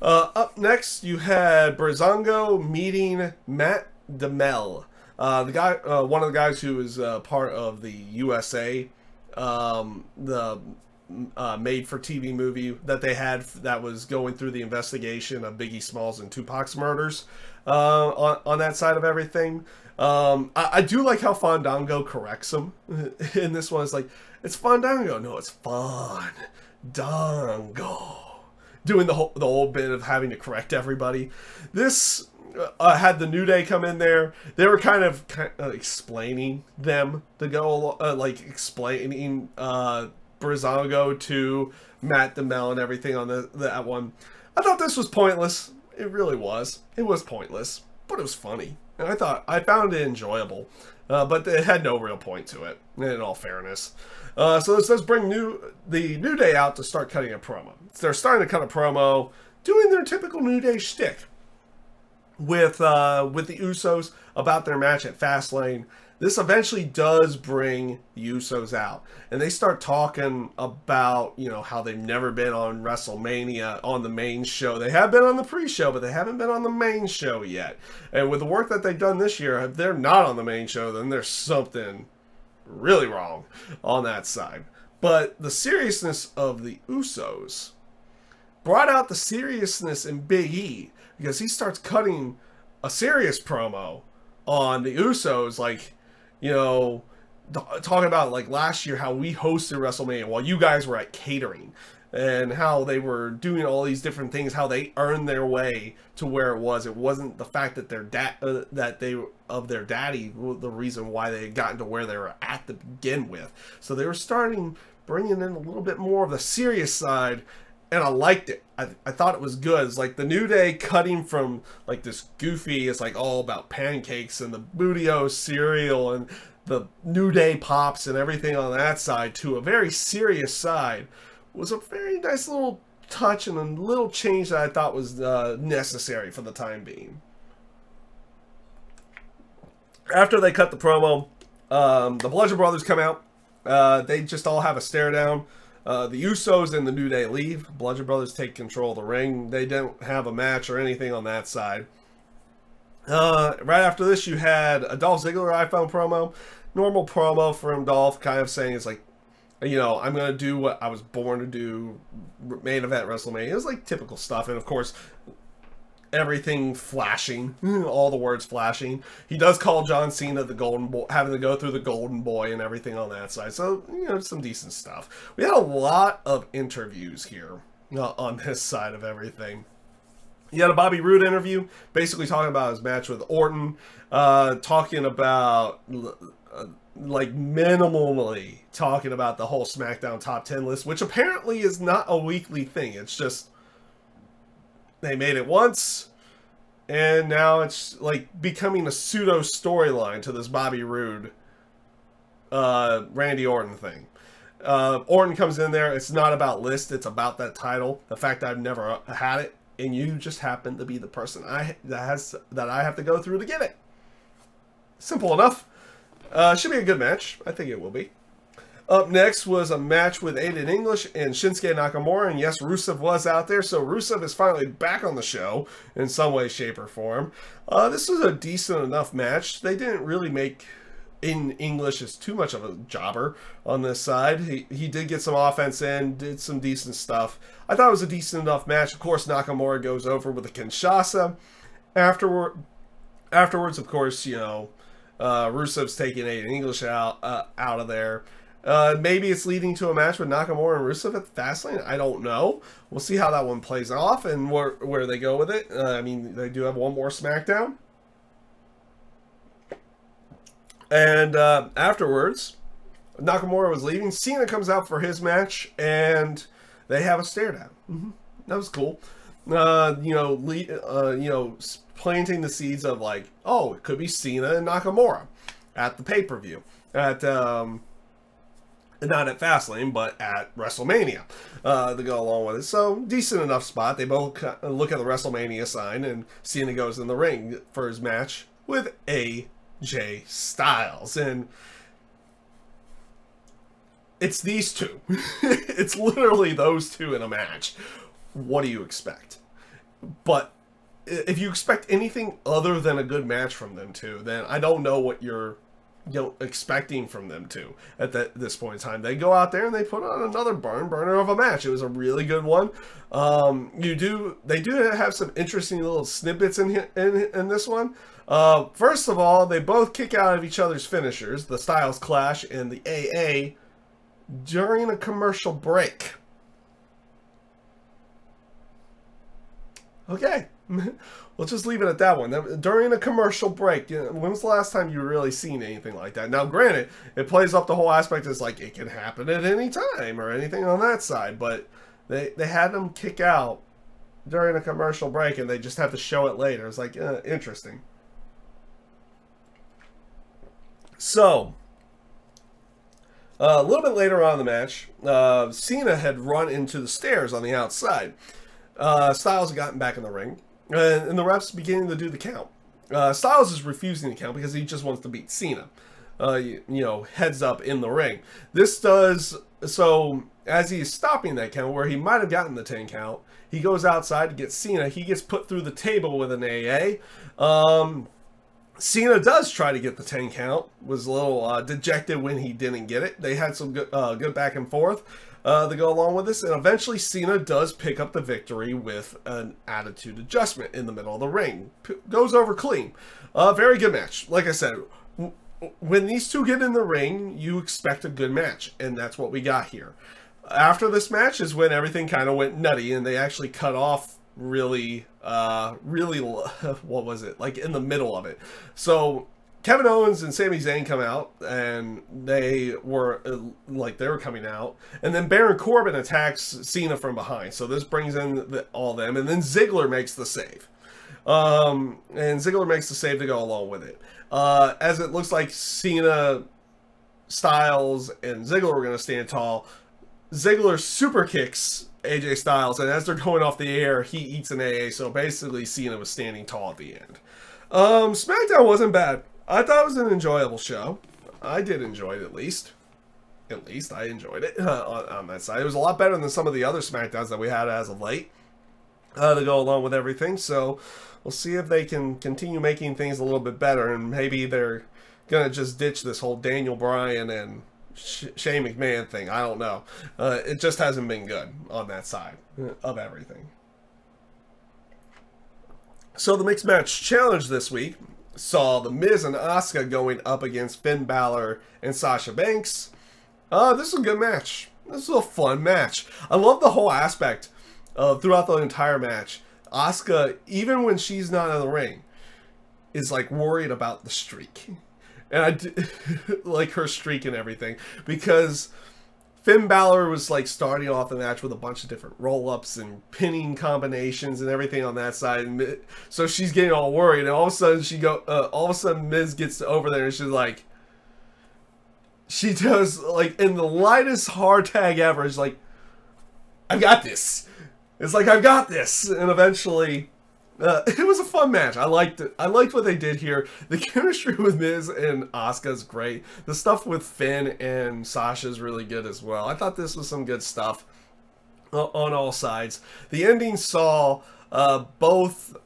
Up next, you had Breezango meeting Matt DeMel. The guy, one of the guys who is part of the USA, the made-for-TV movie that they had that was going through the investigation of Biggie Smalls and Tupac's murders on that side of everything. I do like how Fandango corrects him in this one. It's like, it's Fandango. No, it's Fandango. Doing the whole bit of having to correct everybody. This had the New Day come in there. They were kind of explaining them to go, like explaining Breezango to Matt DeMel and everything on that one. I thought this was pointless. It really was. It was pointless, but it was funny. And I found it enjoyable, but it had no real point to it, in all fairness. So this does bring the New Day out to start cutting a promo. They're starting to cut a promo, doing their typical New Day shtick with the Usos about their match at Fastlane. This eventually does bring the Usos out, and they start talking about, you know, how they've never been on WrestleMania on the main show. They have been on the pre-show, but they haven't been on the main show yet. And with the work that they've done this year, if they're not on the main show, then there's something really wrong on that side. But the seriousness of the Usos brought out the seriousness in Big E, because he starts cutting a serious promo on the Usos, like, you know, talking about like last year how we hosted WrestleMania while you guys were at catering, and how they were doing all these different things, how they earned their way to where it was. It wasn't the fact that their daddy, the reason why they had gotten to where they were at to begin with. So they were bringing in a little bit more of the serious side, and I liked it. I thought it was good. It's like the New Day cutting from like this goofy, it's like all about pancakes and the Bootio cereal and the New Day pops and everything on that side, to a very serious side, was a very nice little touch and a little change that I thought was necessary for the time being. After they cut the promo, the Bludgeon Brothers come out. They just all have a stare down. The Usos and the New Day leave. Bludgeon Brothers take control of the ring. They don't have a match or anything on that side. Right after this, you had a Dolph Ziggler iPhone promo. Normal promo from Dolph, kind of saying, it's like, you know, I'm going to do what I was born to do, main event WrestleMania. It was like typical stuff. And of course, everything flashing, all the words flashing. He does call John Cena the Golden Boy, having to go through the Golden Boy and everything on that side. So, you know, some decent stuff. We had a lot of interviews here on this side of everything. He had a Bobby Roode interview, basically talking about his match with Orton, talking about, like, minimally talking about the whole SmackDown Top 10 list, which apparently is not a weekly thing. It's just, they made it once, and now it's, like, becoming a pseudo storyline to this Bobby Roode, Randy Orton thing. Orton comes in there, it's not about list, it's about that title. The fact that I've never had it, and you just happen to be the person that I have to go through to get it. Simple enough. Should be a good match. I think it will be. Up next was a match with Aiden English and Shinsuke Nakamura, and yes, Rusev was out there, so Rusev is finally back on the show in some way, shape, or form. This was a decent enough match. They didn't really make Aiden English as too much of a jobber on this side. He did get some offense in, did some decent stuff. I thought it was a decent enough match. Of course, Nakamura goes over with a Kinshasa. Afterwards, of course, you know, Rusev's taking Aiden English out of there. Maybe it's leading to a match with Nakamura and Rusev at Fastlane. I don't know. We'll see how that one plays off and where they go with it. I mean, they do have one more SmackDown. And afterwards, Nakamura was leaving. Cena comes out for his match, and they have a stare down. That was cool. Planting the seeds of like, oh, it could be Cena and Nakamura at the pay-per-view at not at Fastlane, but at WrestleMania to go along with it. So decent enough spot. They both look at the WrestleMania sign, and Cena goes in the ring for his match with AJ Styles, and it's these two. It's literally those two in a match. What do you expect? But if you expect anything other than a good match from them two, then I don't know what you're expecting from them two at this point in time. They go out there and they put on another barn burner of a match. It was a really good one. They do have some interesting little snippets in this one. First of all, they both kick out of each other's finishers, the Styles Clash and the AA, during a commercial break. Okay, we'll just leave it at that one. During a commercial break, when was the last time you really seen anything like that? Now, granted, it plays up the whole aspect as like it can happen at any time or anything on that side, but they had them kick out during a commercial break and they just have to show it later. It's like, interesting. So, a little bit later on in the match, Cena had run into the stairs on the outside. Styles had gotten back in the ring, and the refs beginning to do the count. Styles is refusing to count because he just wants to beat Cena, heads up in the ring. This does, so as he is stopping that count, where he might have gotten the 10 count, he goes outside to get Cena. He gets put through the table with an AA. Cena does try to get the 10 count, was a little dejected when he didn't get it. They had some good back and forth to go along with this, and eventually Cena does pick up the victory with an attitude adjustment in the middle of the ring. Goes over clean. Very good match. Like I said, when these two get in the ring, you expect a good match, and that's what we got here. After this match is when everything kind of went nutty, and they actually cut off really, what was it? Like in the middle of it. So Kevin Owens and Sami Zayn come out, and they were they were coming out, and then Baron Corbin attacks Cena from behind. So this brings in all them, and then Ziggler makes the save. And Ziggler makes the save to go along with it. As it looks like Cena, Styles, and Ziggler were going to stand tall, Ziggler super kicks AJ Styles, and as they're going off the air, he eats an AA. So basically, Cena was standing tall at the end. SmackDown wasn't bad. I thought it was an enjoyable show. I did enjoy it, at least. At least I enjoyed it on that side. It was a lot better than some of the other SmackDowns that we had as of late to go along with everything. So we'll see if they can continue making things a little bit better, and maybe they're going to just ditch this whole Daniel Bryan and Shane McMahon thing. I don't know. It just hasn't been good on that side of everything. So the Mixed Match Challenge this week saw The Miz and Asuka going up against Finn Balor and Sasha Banks. This is a good match. This is a fun match. I love the whole aspect of throughout the entire match Asuka, even when she's not in the ring, is like worried about the streak. And I do, like her streak and everything, because Finn Balor was like starting off the match with a bunch of different roll-ups and pinning combinations and everything on that side, and so she's getting all worried. And all of a sudden Miz gets over there and she's like, she does like in the lightest hard tag ever. It's like, I've got this. It's like, I've got this, and eventually. It was a fun match. I liked it. I liked what they did here. The chemistry with Miz and Asuka is great. The stuff with Finn and Sasha is really good as well. I thought this was some good stuff on all sides. The ending saw both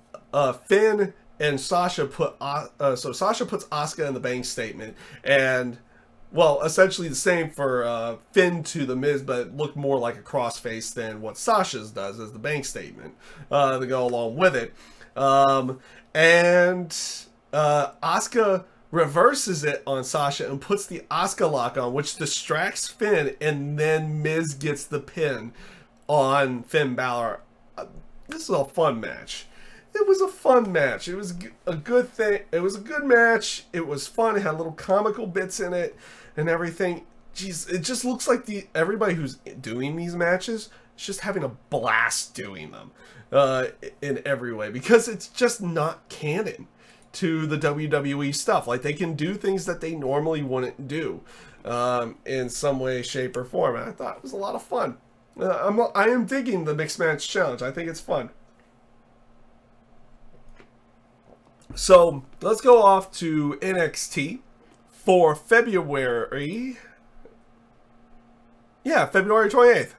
Finn and Sasha put so Sasha puts Asuka in the bank statement, and well, essentially the same for Finn to the Miz, but it looked more like a crossface than what Sasha's does as the bank statement to go along with it. And Asuka reverses it on Sasha and puts the Asuka lock on, which distracts Finn, and then Miz gets the pin on Finn Balor. This is a fun match. It was a fun match. It was a good thing. It was a good match. It was fun. It had little comical bits in it and everything. Jeez, it just looks like everybody who's doing these matches is just having a blast doing them in every way, because it's just not canon to the WWE stuff. Like, they can do things that they normally wouldn't do in some way, shape, or form. And I thought it was a lot of fun. I am digging the Mixed Match Challenge. I think it's fun. So let's go off to NXT for February. Yeah, February 28th.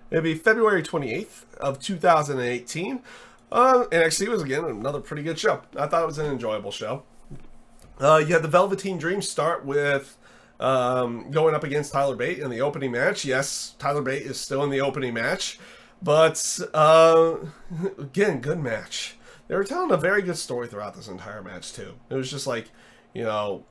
It'll be February 28th of 2018. NXT was, again, another pretty good show. I thought it was an enjoyable show. You had the Velveteen Dream start with going up against Tyler Bate in the opening match. Yes, Tyler Bate is still in the opening match. But, again, good match. They were telling a very good story throughout this entire match, too. It was just like, you know,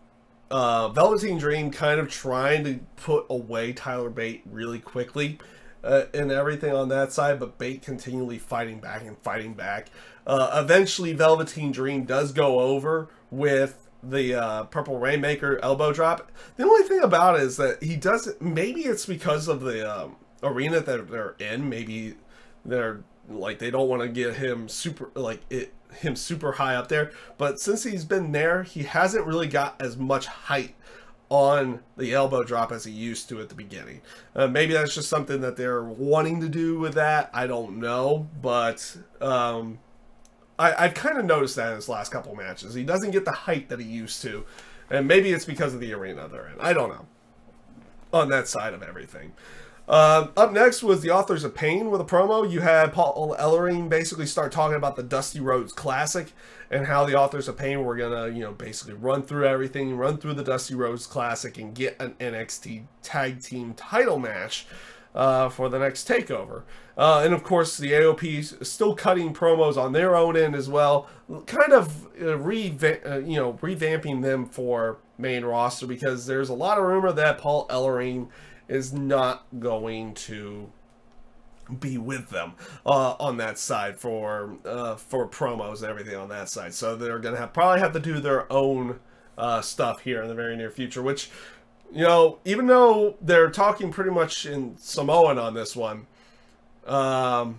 Velveteen Dream kind of trying to put away Tyler Bate really quickly and everything on that side, but Bate continually fighting back and fighting back. Eventually, Velveteen Dream does go over with the Purple Rainmaker elbow drop. The only thing about it is that he doesn't, maybe it's because of the arena that they're in. Maybe they're like, they don't want to get him super super high up there, but since he's been there, he hasn't really got as much height on the elbow drop as he used to at the beginning. Maybe that's just something that they're wanting to do with that. I don't know, but I've kind of noticed that in his last couple matches. He doesn't get the height that he used to, and maybe it's because of the arena they're in. I don't know on that side of everything. Up next was the Authors of Pain with a promo. You had Paul Ellering basically start talking about the Dusty Rhodes Classic and how the Authors of Pain were gonna, you know, basically run through everything, run through the Dusty Rhodes Classic and get an NXT Tag Team title match for the next takeover. And of course, the AOP is still cutting promos on their own end as well, kind of revamping them for main roster, because there's a lot of rumor that Paul Ellering is not going to be with them on that side for promos and everything on that side. So they're gonna probably have to do their own stuff here in the very near future. Which, you know, even though they're talking pretty much in Samoan on this one, on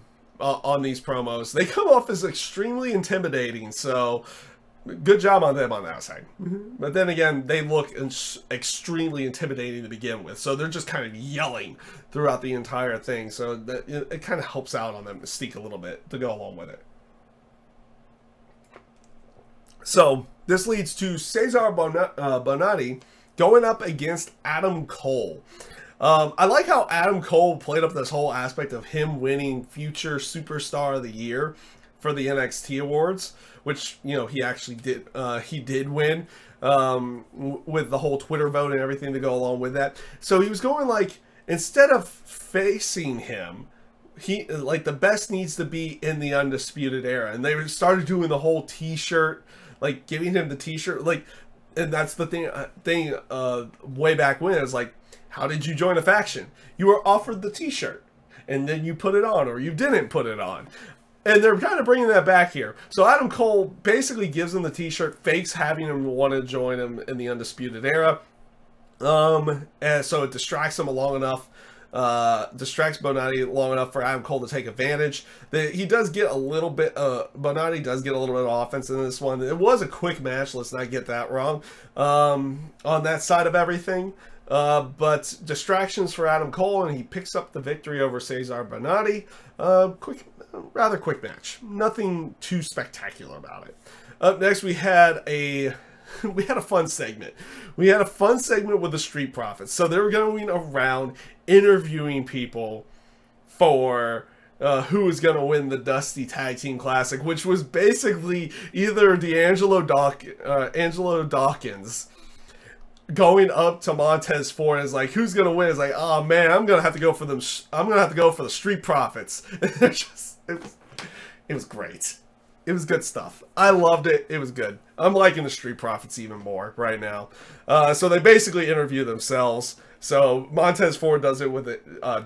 these promos, they come off as extremely intimidating. So good job on them on that side. But then again, they look extremely intimidating to begin with, so they're just kind of yelling throughout the entire thing, so that it kind of helps out on them mystique a little bit to go along with it. So this leads to Cesaro Bonatti going up against Adam Cole. I like how Adam Cole played up this whole aspect of him winning Future Superstar of the Year for the NXT Awards, which, you know, he actually did. He did win with the whole Twitter vote and everything to go along with that. So he was going like, instead of facing him, he like, the best needs to be in the Undisputed Era, and they started doing the whole T-shirt, like giving him the T-shirt, like, and that's the thing way back when, is like, how did you join a faction? You were offered the T-shirt, and then you put it on, or you didn't put it on. And they're kind of bringing that back here. So Adam Cole basically gives him the t-shirt, fakes having him want to join him in the Undisputed Era. And so it distracts him long enough, distracts Bonatti long enough for Adam Cole to take advantage. He does get a little bit, Bonatti does get a little bit of offense in this one. It was a quick match, let's not get that wrong, on that side of everything. But distractions for Adam Cole, and he picks up the victory over Cesaro Bonatti. Rather quick match. Nothing too spectacular about it. Up next, we had a fun segment. We had a fun segment with the Street Profits. So they were going around interviewing people for who was going to win the Dusty Tag Team Classic, which was basically either Angelo Dawkins going up to Montez Ford and is like, who's gonna win? It's like, oh man, I'm gonna have to go for them. I'm gonna have to go for the Street Profits. It was great. It was good stuff. I loved it. It was good. I'm liking the Street Profits even more right now. So they basically interview themselves. So Montez Ford does it with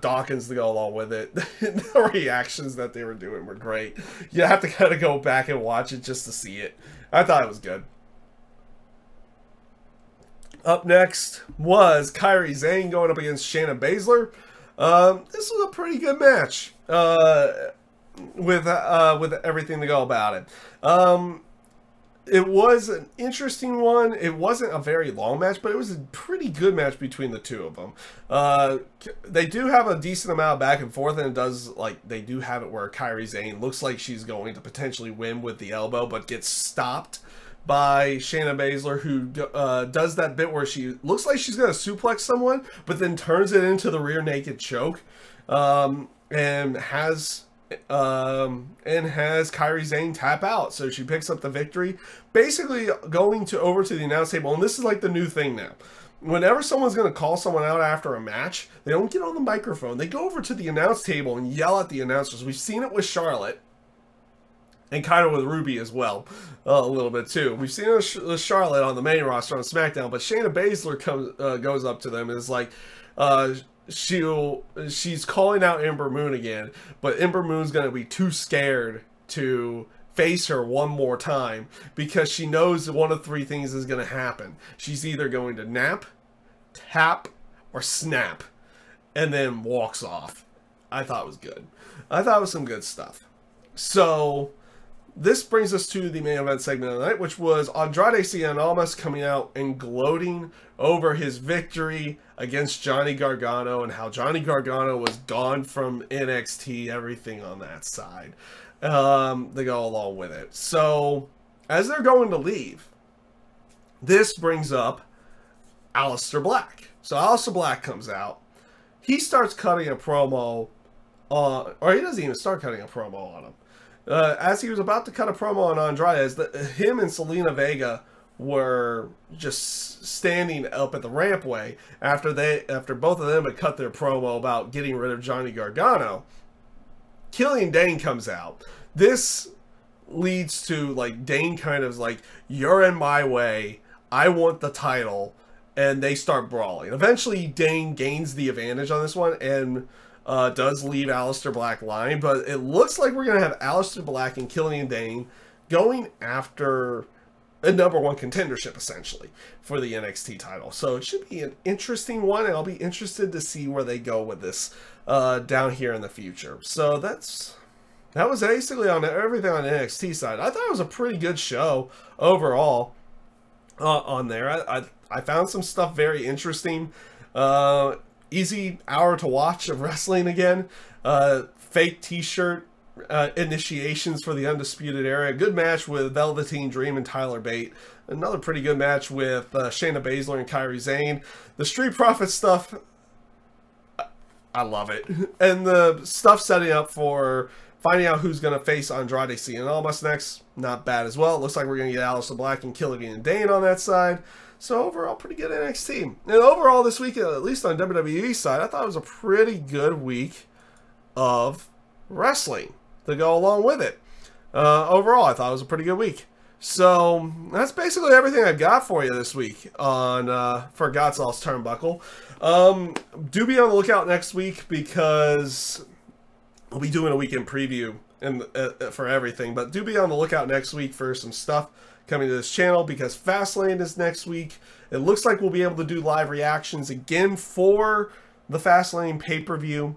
Dawkins to go along with it. The reactions that they were doing were great. You have to kind of go back and watch it just to see it. I thought it was good. Up next was Kairi Sane going up against Shayna Baszler. This was a pretty good match with everything to go about it. It was an interesting one. It wasn't a very long match, but it was a pretty good match between the two of them. They do have a decent amount of back and forth, and it does, like, they do have it where Kairi Sane looks like she's going to potentially win with the elbow, but gets stopped by Shayna Baszler, who does that bit where she looks like she's going to suplex someone, but then turns it into the rear naked choke, and has Kairi Sane tap out. So she picks up the victory, basically going over to the announce table. And this is like the new thing now. Whenever someone's going to call someone out after a match, they don't get on the microphone. They go over to the announce table and yell at the announcers. We've seen it with Charlotte. And kind of with Ruby as well, a little bit too. We've seen it with Charlotte on the main roster on SmackDown, but Shayna Baszler goes up to them and is like, she's calling out Ember Moon again, but Ember Moon's going to be too scared to face her one more time because she knows that one of three things is going to happen. She's either going to nap, tap, or snap, and then walks off. I thought it was good. I thought it was some good stuff. So this brings us to the main event segment of the night, which was Andrade Cien Almas coming out and gloating over his victory against Johnny Gargano and how Johnny Gargano was gone from NXT, everything on that side. They go along with it. So as they're going to leave, this brings up Aleister Black. So Aleister Black comes out. He starts cutting a promo on, or he doesn't even start cutting a promo on him. As he was about to cut a promo on Andrade, him and Selena Vega were just standing up at the rampway after both of them had cut their promo about getting rid of Johnny Gargano. Killian Dane comes out. This leads to, like, Dane kind of like, you're in my way, I want the title, and they start brawling. Eventually Dane gains the advantage on this one and does leave Aleister Black lying, but it looks like we're going to have Aleister Black and Killian Dane going after a #1 contendership, essentially, for the NXT title. So it should be an interesting one, and I'll be interested to see where they go with this down here in the future. So that was basically on everything on the NXT side. I thought it was a pretty good show overall on there. I found some stuff very interesting. Easy hour to watch of wrestling again. Fake t-shirt initiations for the Undisputed Era. Good match with Velveteen Dream and Tyler Bate. Another pretty good match with Shayna Baszler and Kairi Sane. The Street Profits stuff, I love it. And the stuff setting up for finding out who's going to face Andrade Cien Almas next, not bad as well. It looks like we're going to get Aleister Black and Killian Dane on that side. So overall, pretty good NXT. And overall this week, at least on WWE side, I thought it was a pretty good week of wrestling to go along with it. Overall, I thought it was a pretty good week. So that's basically everything I've got for you this week on for GodSaw's Turnbuckle. Do be on the lookout next week because we'll be doing a weekend preview and for everything. But do be on the lookout next week for some stuff coming to this channel, because Fastlane is next week. It looks like we'll be able to do live reactions again for the Fastlane pay-per-view.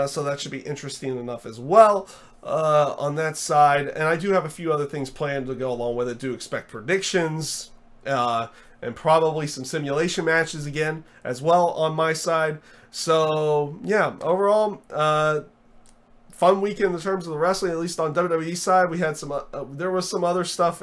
So that should be interesting enough as well on that side. And I do have a few other things planned to go along with it. Do expect predictions and probably some simulation matches again as well on my side. So yeah, overall, fun weekend in terms of the wrestling, at least on WWE side. We had some, there was some other stuff,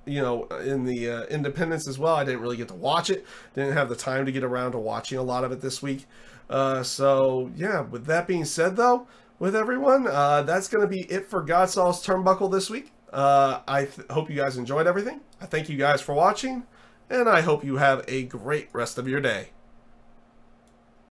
you know, in the independents as well. I didn't really get to watch it. Didn't have the time to get around to watching a lot of it this week. So yeah, with that being said though, with everyone, that's going to be it for GodSaw's Turnbuckle this week. I hope you guys enjoyed everything. I thank you guys for watching, and I hope you have a great rest of your day.